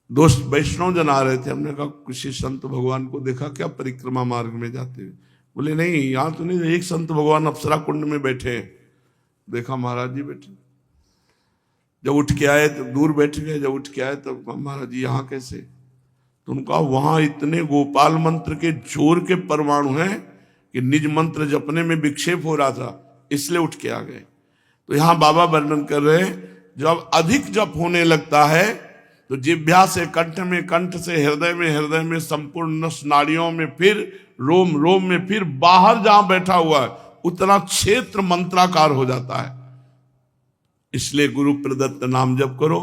दोस्त वैष्णव जन आ रहे थे। हमने कहा किसी संत भगवान को देखा क्या परिक्रमा मार्ग में जाते हुए? बोले नहीं, यहां तो नहीं, एक संत भगवान अप्सरा कुंड में बैठे हैं। देखा महाराज जी बैठे। जब उठ के आए तो दूर बैठ गए, जब उठ के आए तब तो महाराज जी यहाँ कैसे? तो उनका वहां इतने गोपाल मंत्र के जोर के परमाणु हैं कि निज मंत्र जपने में विक्षेप हो रहा था, इसलिए उठ के आ गए। तो यहाँ बाबा वर्णन कर रहे हैं, जब अधिक जप होने लगता है तो जिह्वा से कंठ में, कंठ से हृदय में, हृदय में संपूर्ण नस नाड़ियों में, फिर रोम रोम में, फिर बाहर जहां बैठा हुआ है उतना क्षेत्र मंत्राकार हो जाता है। इसलिए गुरु प्रदत्त नाम जप करो।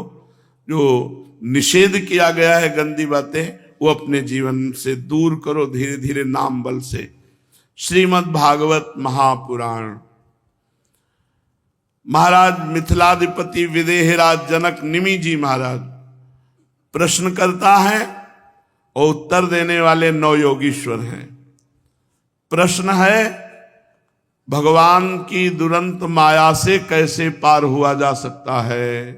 जो निषेध किया गया है गंदी बातें, वो अपने जीवन से दूर करो धीरे धीरे नाम बल से। श्रीमद् भागवत महापुराण। महाराज मिथिलाधिपति विदेहराज जनक निमि जी महाराज प्रश्न करता है और उत्तर देने वाले 9 योगीश्वर हैं। प्रश्न है, भगवान की दुरंत माया से कैसे पार हुआ जा सकता है?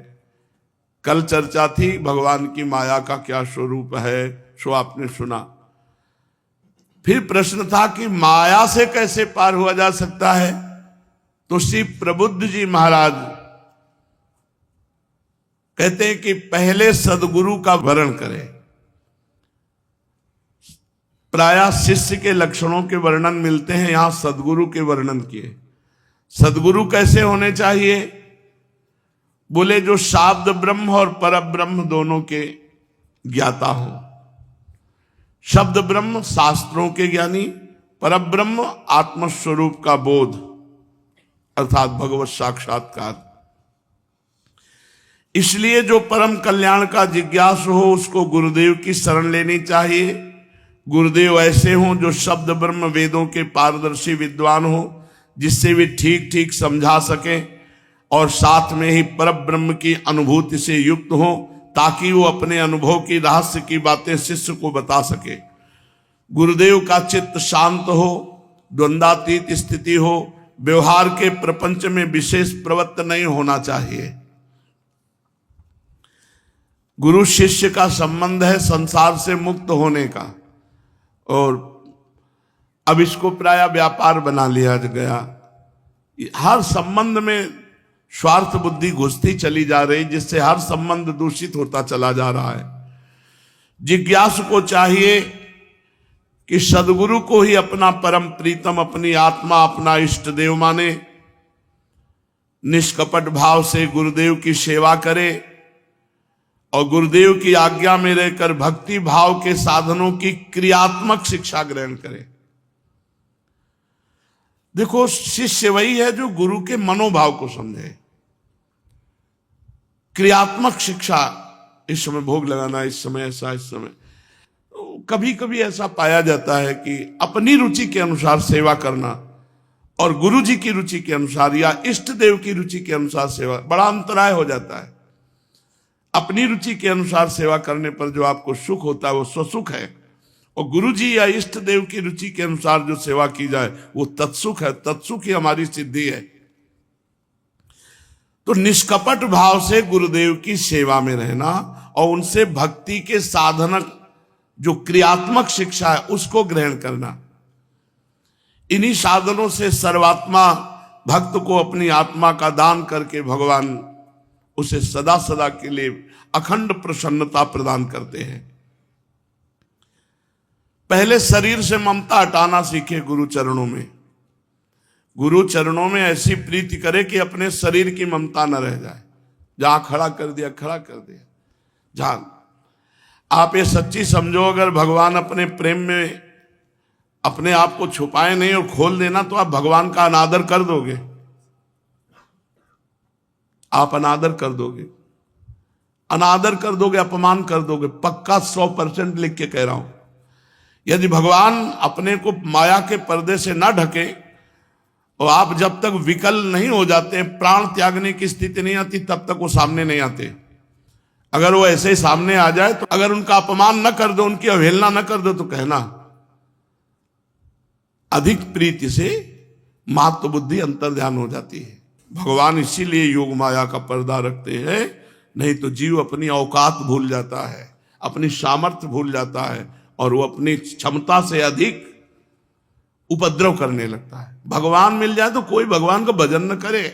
कल चर्चा थी भगवान की माया का क्या स्वरूप है, सो आपने सुना। फिर प्रश्न था कि माया से कैसे पार हुआ जा सकता है, तो श्री प्रबुद्ध जी महाराज कहते हैं कि पहले सदगुरु का वर्णन करें। प्रायः शिष्य के लक्षणों के वर्णन मिलते हैं, यहां सदगुरु के वर्णन किए। सदगुरु कैसे होने चाहिए? बोले जो शाब्द ब्रह्म और पर ब्रह्म दोनों के ज्ञाता हो। शब्द ब्रह्म शास्त्रों के ज्ञानी, पर ब्रह्म आत्मस्वरूप का बोध अर्थात भगवत साक्षात्कार। इसलिए जो परम कल्याण का जिज्ञासु हो उसको गुरुदेव की शरण लेनी चाहिए। गुरुदेव ऐसे हों जो शब्द ब्रह्म वेदों के पारदर्शी विद्वान हो, जिससे वे ठीक ठीक समझा सकें और साथ में ही परब्रह्म की अनुभूति से युक्त हो, ताकि वो अपने अनुभव की रहस्य की बातें शिष्य को बता सके। गुरुदेव का चित्त शांत हो, द्वंद्वातीत स्थिति हो, व्यवहार के प्रपंच में विशेष प्रवृत्त नहीं होना चाहिए। गुरु शिष्य का संबंध है संसार से मुक्त होने का, और अब इसको प्राय व्यापार बना लिया गया। हर संबंध में स्वार्थ बुद्धि घुसती चली जा रही, जिससे हर संबंध दूषित होता चला जा रहा है। जिज्ञासु को चाहिए कि सदगुरु को ही अपना परम प्रीतम, अपनी आत्मा, अपना इष्ट देव माने, निष्कपट भाव से गुरुदेव की सेवा करे और गुरुदेव की आज्ञा में रहकर भक्ति भाव के साधनों की क्रियात्मक शिक्षा ग्रहण करे। देखो, शिष्य वही है जो गुरु के मनोभाव को समझे। क्रियात्मक शिक्षा, इस समय भोग लगाना, इस समय ऐसा, इस समय कभी कभी ऐसा पाया जाता है कि अपनी रुचि के अनुसार सेवा करना और गुरु जी की रुचि के अनुसार या इष्ट देव की रुचि के अनुसार सेवा, बड़ा अंतराय हो जाता है। अपनी रुचि के अनुसार सेवा करने पर जो आपको सुख होता है वो स्वसुख है, और गुरु जी या इष्ट देव की रुचि के अनुसार जो सेवा की जाए वो तत्सुख है। तत्सुख ही हमारी सिद्धि है। तो निष्कपट भाव से गुरुदेव की सेवा में रहना और उनसे भक्ति के साधनक जो क्रियात्मक शिक्षा है उसको ग्रहण करना, इन्हीं साधनों से सर्वात्मा भक्त को अपनी आत्मा का दान करके भगवान उसे सदा सदा के लिए अखंड प्रसन्नता प्रदान करते हैं। पहले शरीर से ममता हटाना सीखे गुरु चरणों में। गुरु चरणों में ऐसी प्रीति करे कि अपने शरीर की ममता न रह जाए। जहां खड़ा कर दिया, खड़ा कर दिया। जहां आप ये सच्ची समझो, अगर भगवान अपने प्रेम में अपने आप को छुपाए नहीं और खोल देना, तो आप भगवान का अनादर कर दोगे। आप अनादर कर दोगे, अनादर कर दोगे, अपमान कर दोगे। पक्का 100% लिख के कह रहा हूं। यदि भगवान अपने को माया के पर्दे से ना ढके और आप जब तक विकल नहीं हो जाते, प्राण त्यागने की स्थिति नहीं आती, तब तक वो सामने नहीं आते। अगर वो ऐसे ही सामने आ जाए तो अगर उनका अपमान न कर दो, उनकी अवहेलना न कर दो, तो कहना अधिक प्रीति से महत्व बुद्धि अंतर्ध्यान हो जाती है। भगवान इसीलिए योग माया का पर्दा रखते हैं, नहीं तो जीव अपनी औकात भूल जाता है, अपनी सामर्थ्य भूल जाता है और वो अपनी क्षमता से अधिक उपद्रव करने लगता है। भगवान मिल जाए तो कोई भगवान का भजन न करे।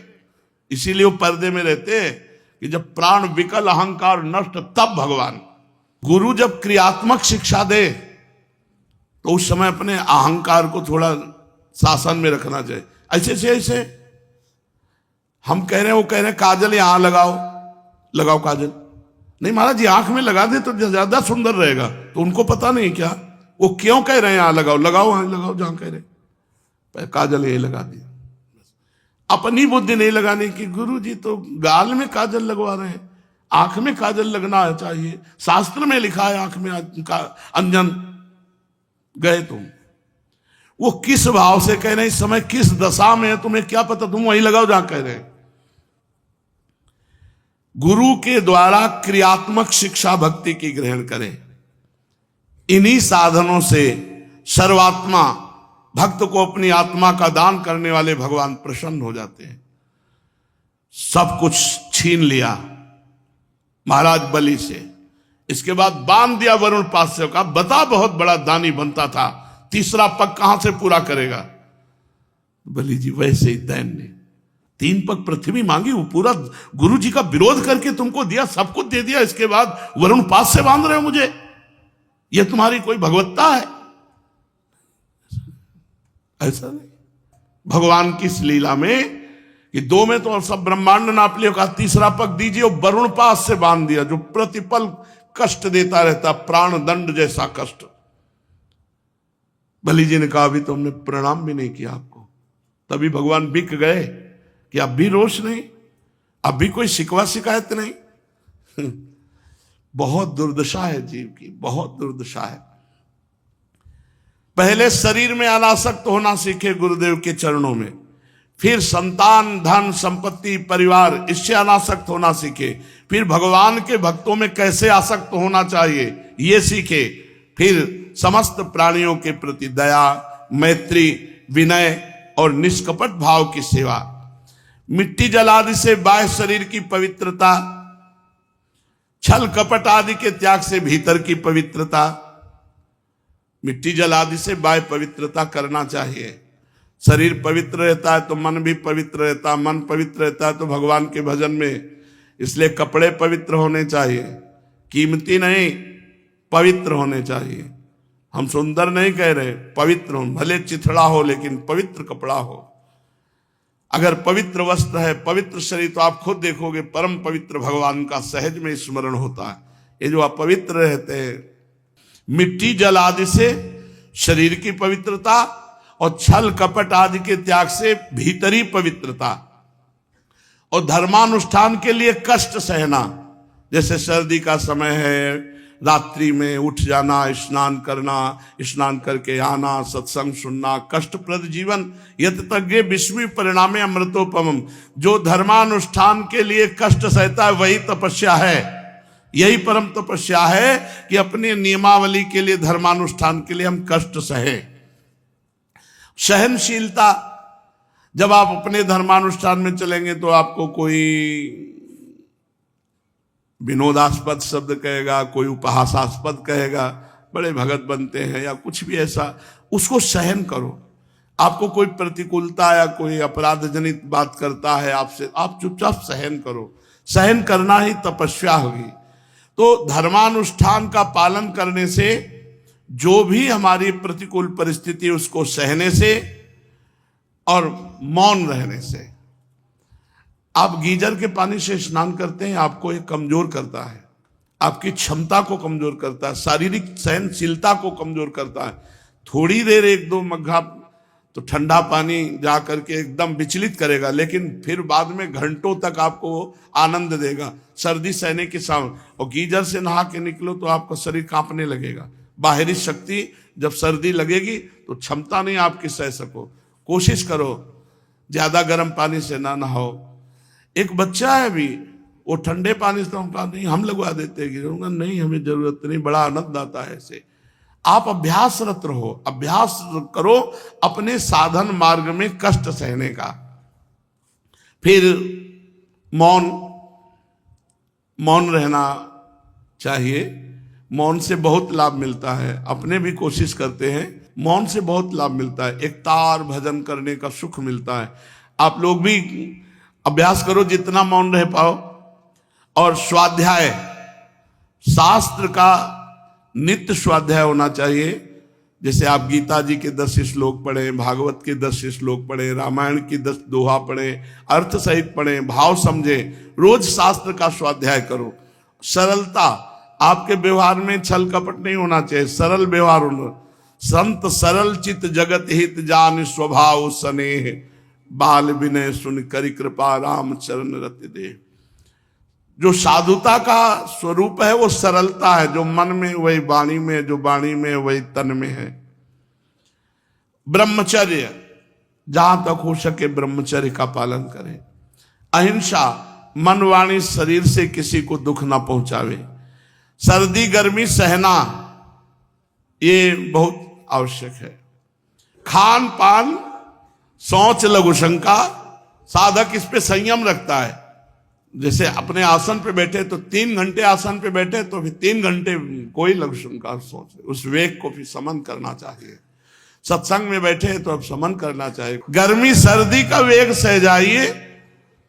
इसीलिए वो पर्दे में रहते हैं कि जब प्राण विकल, अहंकार नष्ट, तब भगवान। गुरु जब क्रियात्मक शिक्षा दे तो उस समय अपने अहंकार को थोड़ा शासन में रखना चाहिए। ऐसे से ऐसे हम कह रहे हैं, वो कह रहे हैं काजल यहां लगाओ, लगाओ काजल। नहीं महाराज, ये आंख में लगा दे तो ज्यादा सुंदर रहेगा। तो उनको पता नहीं क्या वो क्यों कह रहे हैं यहां लगाओ, लगाओ वहां लगाओ जहां कह रहे। काजल यही लगा दिया। अपनी बुद्धि नहीं लगाने की। गुरु जी तो गाल में काजल लगवा रहे हैं, आंख में काजल लगना चाहिए। शास्त्र में लिखा है आंख में अंजन। गए तुम, वो किस भाव से कह रहे हैं, इस समय किस दशा में है तुम्हें क्या पता, तुम वही लगाओ जहां कह रहे हैं। गुरु के द्वारा क्रियात्मक शिक्षा भक्ति की ग्रहण करें। इन्हीं साधनों से सर्वात्मा भक्त को अपनी आत्मा का दान करने वाले भगवान प्रसन्न हो जाते हैं। सब कुछ छीन लिया महाराज बलि से, इसके बाद बांध दिया वरुण पास्य का। बता बहुत बड़ा दानी बनता था, तीसरा पग कहां से पूरा करेगा। बलि जी वैसे ही दैन्य, 3 पग पृथ्वी मांगी, वो पूरा गुरु जी का विरोध करके तुमको दिया, सब कुछ दे दिया, इसके बाद वरुण पास से बांध रहे हो मुझे। यह तुम्हारी कोई भगवत्ता है? ऐसा नहीं। भगवान की इस लीला में कि 2 में तो सब ब्रह्मांड नाप लिया, कहा तीसरा पग दीजिए, और वरुण पास से बांध दिया, जो प्रतिपल कष्ट देता रहता, प्राण दंड जैसा कष्ट। बलि जी ने कहा अभी तो हमने प्रणाम भी नहीं किया आपको। तभी भगवान बिक गए कि अब भी रोष नहीं, अब भी कोई शिकवा शिकायत नहीं। बहुत दुर्दशा है जीव की, बहुत दुर्दशा है। पहले शरीर में अनासक्त होना सीखे गुरुदेव के चरणों में, फिर संतान, धन, संपत्ति, परिवार, इससे अनासक्त होना सीखे, फिर भगवान के भक्तों में कैसे आसक्त होना चाहिए ये सीखे, फिर समस्त प्राणियों के प्रति दया, मैत्री, विनय और निष्कपट भाव की सेवा। मिट्टी जल आदि से बाह्य शरीर की पवित्रता, छल कपट आदि के त्याग से भीतर की पवित्रता। मिट्टी जल आदि से बाह्य पवित्रता करना चाहिए। शरीर पवित्र रहता है तो मन भी पवित्र रहता है, मन पवित्र रहता है तो भगवान के भजन में। इसलिए कपड़े पवित्र होने चाहिए, कीमती नहीं, पवित्र होने चाहिए। हम सुंदर नहीं कह रहे, पवित्र हो, भले चिथड़ा हो लेकिन पवित्र कपड़ा हो। अगर पवित्र वस्त्र है, पवित्र शरीर, तो आप खुद देखोगे परम पवित्र भगवान का सहज में स्मरण होता है। ये जो अपवित्र रहते हैं, मिट्टी जल आदि से शरीर की पवित्रता और छल कपट आदि के त्याग से भीतरी पवित्रता, और धर्मानुष्ठान के लिए कष्ट सहना। जैसे सर्दी का समय है, रात्रि में उठ जाना, स्नान करना, स्नान करके आना, सत्संग सुनना, कष्टप्रद जीवन यत तज्ञे विस्मय परिणामे अमृतोपमम। जो धर्मानुष्ठान के लिए कष्ट सहता है वही तपस्या है। यही परम तपस्या है कि अपने नियमावली के लिए, धर्मानुष्ठान के लिए हम कष्ट सहे। सहनशीलता, जब आप अपने धर्मानुष्ठान में चलेंगे तो आपको कोई विनोदास्पद शब्द कहेगा, कोई उपहासास्पद कहेगा, बड़े भगत बनते हैं या कुछ भी ऐसा, उसको सहन करो। आपको कोई प्रतिकूलता या कोई अपराध जनित बात करता है आपसे, आप चुपचाप सहन करो। सहन करना ही तपस्या होगी। तो धर्मानुष्ठान का पालन करने से, जो भी हमारी प्रतिकूल परिस्थिति उसको सहने से और मौन रहने से। आप गीजर के पानी से स्नान करते हैं, आपको ये कमजोर करता है, आपकी क्षमता को कमजोर करता है, शारीरिक सहनशीलता को कमजोर करता है। थोड़ी देर, एक दो मग्घा तो ठंडा पानी जा करके एकदम विचलित करेगा, लेकिन फिर बाद में घंटों तक आपको आनंद देगा। सर्दी सहने के सामने, और गीजर से नहा के निकलो तो आपका शरीर कांपने लगेगा। बाहरी शक्ति, जब सर्दी लगेगी तो क्षमता नहीं आपकी सह सको। कोशिश करो ज्यादा गर्म पानी से ना नहाओ। एक बच्चा है अभी, वो ठंडे पानी से, कहा नहीं हम लगवा देते हैं, नहीं हमें जरूरत नहीं, बड़ा आनंद आता है ऐसे। आप अभ्यासरत रहो, अभ्यास करो अपने साधन मार्ग में कष्ट सहने का। फिर मौन रहना चाहिए। मौन से बहुत लाभ मिलता है, अपने भी कोशिश करते हैं, मौन से बहुत लाभ मिलता है। एक तार भजन करने का सुख मिलता है। आप लोग भी अभ्यास करो जितना मौन रह पाओ। और स्वाध्याय, शास्त्र का नित्य स्वाध्याय होना चाहिए। जैसे आप गीता जी के 10 श्लोक पढ़ें, भागवत के 10 श्लोक पढ़ें, रामायण की 10 दोहा पढ़ें, अर्थ सहित पढ़ें, भाव समझें। रोज शास्त्र का स्वाध्याय करो। सरलता, आपके व्यवहार में छल कपट नहीं होना चाहिए, सरल व्यवहार होना। संत सरल चित जगत हित जान, स्वभाव स्नेह बाल विनय सुन करि कृपा राम चरण रति दे। जो साधुता का स्वरूप है वो सरलता है। जो मन में वही वाणी में, जो वाणी में वही तन में है। ब्रह्मचर्य, जहां तक हो सके ब्रह्मचर्य का पालन करें। अहिंसा, मन वाणी शरीर से किसी को दुख ना पहुंचावे। सर्दी गर्मी सहना, ये बहुत आवश्यक है। खान पान, शौच लघु शंका, साधक इस पे संयम रखता है। जैसे अपने आसन पे बैठे तो 3 घंटे आसन पे बैठे तो फिर 3 घंटे कोई लघु शंका सोच, उस वेग को फिर समन करना चाहिए। सत्संग में बैठे तो अब समन करना चाहिए। गर्मी सर्दी का वेग सह जाइए।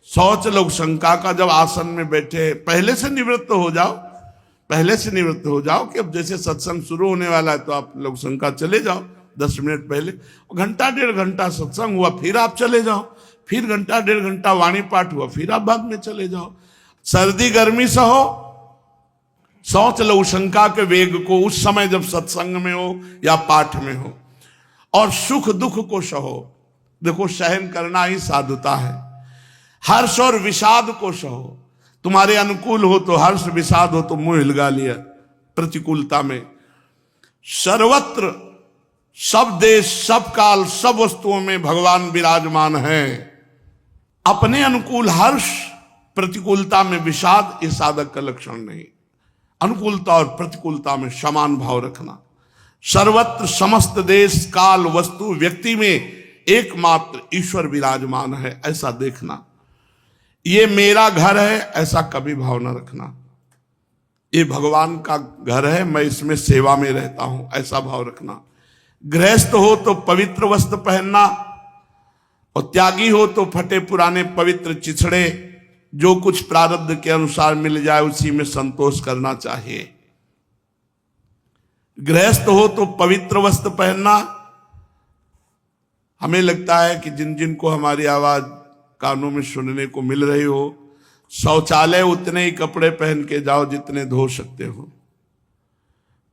शौच लघु शंका का जब आसन में बैठे पहले से निवृत्त हो जाओ, पहले से निवृत्त हो जाओ कि अब जैसे सत्संग शुरू होने वाला है तो आप लघु शंका चले जाओ 10 मिनट पहले। घंटा 1.5 घंटा सत्संग हुआ फिर आप चले जाओ, फिर घंटा 1.5 घंटा वाणी पाठ हुआ फिर आप बाद में चले जाओ। सर्दी गर्मी सहो, शौच लघु शंका के वेग को उस समय जब सत्संग में हो या पाठ में हो। और सुख दुख को सहो। देखो सहन करना ही साधुता है। हर्ष और विषाद को सहो। तुम्हारे अनुकूल हो तो हर्ष, विषाद हो तो मुंह हिलगा लिया। प्रतिकूलता में सर्वत्र, सब देश, सब काल, सब वस्तुओं में भगवान विराजमान है। अपने अनुकूल हर्ष, प्रतिकूलता में विषाद, ये साधक का लक्षण नहीं। अनुकूलता और प्रतिकूलता में समान भाव रखना। सर्वत्र, समस्त देश, काल, वस्तु, व्यक्ति में एकमात्र ईश्वर विराजमान है ऐसा देखना। ये मेरा घर है ऐसा कभी भाव न रखना। ये भगवान का घर है, मैं इसमें सेवा में रहता हूं ऐसा भाव रखना। गृहस्थ हो तो पवित्र वस्त्र पहनना, और त्यागी हो तो फटे पुराने पवित्र चिथड़े, जो कुछ प्रारब्ध के अनुसार मिल जाए उसी में संतोष करना चाहिए। गृहस्थ हो तो पवित्र वस्त्र पहनना। हमें लगता है कि जिन जिन को हमारी आवाज कानों में सुनने को मिल रही हो, शौचालय उतने ही कपड़े पहन के जाओ जितने धो सकते हो।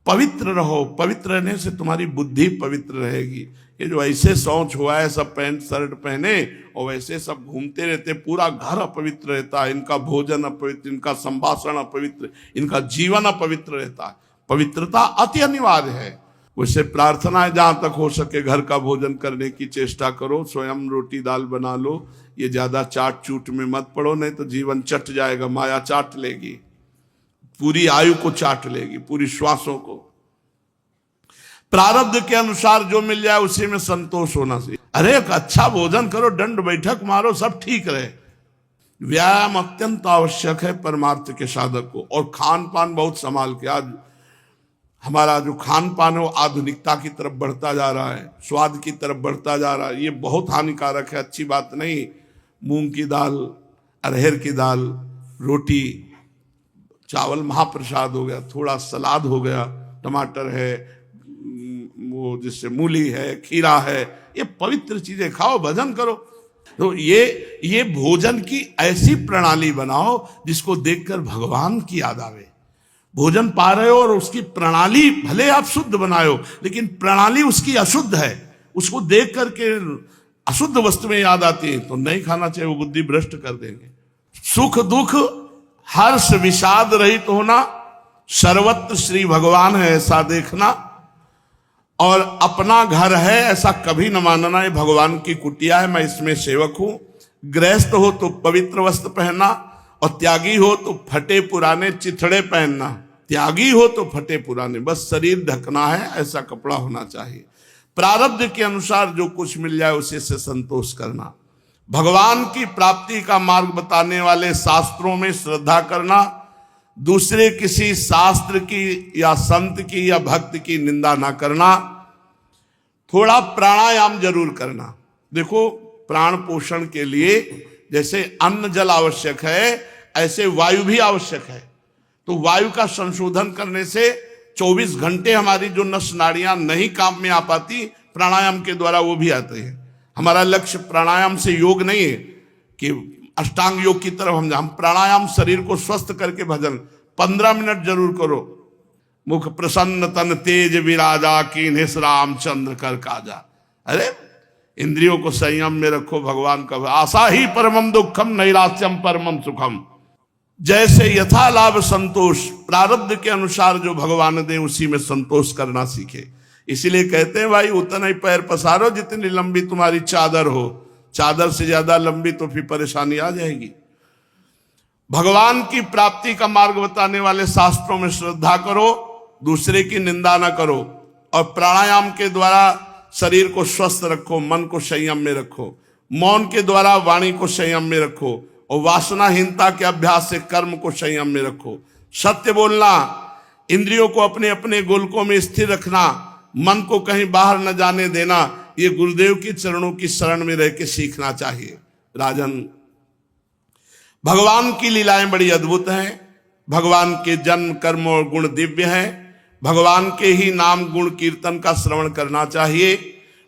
पवित्र रहो, पवित्र रहने से तुम्हारी बुद्धि पवित्र रहेगी। ये जो ऐसे शौच हुआ है, सब पैंट शर्ट पहने और वैसे सब घूमते रहते, पूरा घर अपवित्र रहता है, इनका भोजन अपवित्र, इनका संभाषण अपवित्र, इनका जीवन अपवित्र रहता है। पवित्रता अति अनिवार्य है। वैसे प्रार्थना है जहां तक हो सके घर का भोजन करने की चेष्टा करो, स्वयं रोटी दाल बना लो। ये ज्यादा चाट चूट में मत पड़ो, नहीं तो जीवन चट जाएगा, माया चाट लेगी, पूरी आयु को चाट लेगी, पूरी श्वासों को। प्रारब्ध के अनुसार जो मिल जाए उसी में संतोष होना चाहिए। अरे अच्छा भोजन करो, दंड बैठक मारो, सब ठीक रहे। व्यायाम अत्यंत आवश्यक है परमार्थ के साधक को। और खान पान बहुत संभाल के। आज हमारा जो खान पान है वो आधुनिकता की तरफ बढ़ता जा रहा है, स्वाद की तरफ बढ़ता जा रहा है। ये बहुत हानिकारक है, अच्छी बात नहीं। मूंग की दाल, अरहर की दाल, रोटी, चावल महाप्रसाद हो गया, थोड़ा सलाद हो गया, टमाटर है, वो जिससे मूली है, खीरा है, ये पवित्र चीजें खाओ, भजन करो। तो ये भोजन की ऐसी प्रणाली बनाओ जिसको देखकर भगवान की याद आवे। भोजन पा रहे हो और उसकी प्रणाली भले आप शुद्ध बनायो, लेकिन प्रणाली उसकी अशुद्ध है, उसको देख करके अशुद्ध वस्तु में याद आती है तो नहीं खाना चाहिए, वो बुद्धि भ्रष्ट कर देंगे। सुख दुख हर्ष विषाद रहित होना, सर्वत्र श्री भगवान है ऐसा देखना, और अपना घर है ऐसा कभी न मानना। ये भगवान की कुटिया है, मैं इसमें सेवक हूं। गृहस्थ हो तो पवित्र वस्त्र पहनना, और त्यागी हो तो फटे पुराने चिथड़े पहनना। त्यागी हो तो फटे पुराने, बस शरीर ढकना है ऐसा कपड़ा होना चाहिए। प्रारब्ध के अनुसार जो कुछ मिल जाए उसी से संतोष करना। भगवान की प्राप्ति का मार्ग बताने वाले शास्त्रों में श्रद्धा करना। दूसरे किसी शास्त्र की या संत की या भक्त की निंदा ना करना। थोड़ा प्राणायाम जरूर करना। देखो, प्राण पोषण के लिए जैसे अन्न जल आवश्यक है, ऐसे वायु भी आवश्यक है। तो वायु का संशोधन करने से 24 घंटे हमारी जो नस नाड़ियां नहीं काम में आ पाती, प्राणायाम के द्वारा वो भी आते हैं। हमारा लक्ष्य प्राणायाम से योग नहीं है कि अष्टांग योग की तरफ हम प्राणायाम शरीर को स्वस्थ करके भजन 15 मिनट जरूर करो। मुख प्रसन्न तन तेज विराजा कीन्हे रामचंद्र कर काजा। अरे इंद्रियों को संयम में रखो, भगवान का आशा ही परमम दुखम नैराश्यम परमम सुखम। जैसे यथा लाभ संतोष, प्रारब्ध के अनुसार जो भगवान दे उसी में संतोष करना सीखे। इसीलिए कहते हैं भाई उतना ही पैर पसारो जितनी लंबी तुम्हारी चादर हो। चादर से ज्यादा लंबी तो फिर परेशानी आ जाएगी। भगवान की प्राप्ति का मार्ग बताने वाले शास्त्रों में श्रद्धा करो, दूसरे की निंदा न करो, और प्राणायाम के द्वारा शरीर को स्वस्थ रखो, मन को संयम में रखो। मौन के द्वारा वाणी को संयम में रखो, और वासनाहीनता के अभ्यास से कर्म को संयम में रखो। सत्य बोलना, इंद्रियों को अपने अपने गोलकों में स्थिर रखना, मन को कहीं बाहर न जाने देना, ये गुरुदेव की चरणों की शरण में रह के सीखना चाहिए। राजन, भगवान की लीलाएं बड़ी अद्भुत हैं। भगवान के जन्म कर्म और गुण दिव्य हैं। भगवान के ही नाम गुण कीर्तन का श्रवण करना चाहिए,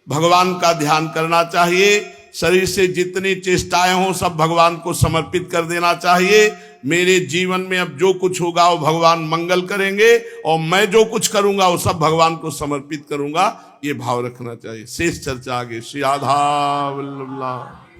भगवान का ध्यान करना चाहिए। शरीर से जितनी चेष्टाएं हों सब भगवान को समर्पित कर देना चाहिए। मेरे जीवन में अब जो कुछ होगा वो भगवान मंगल करेंगे, और मैं जो कुछ करूंगा वो सब भगवान को समर्पित करूंगा, ये भाव रखना चाहिए। शेष चर्चा आगे। श्री राधा वल्लभ।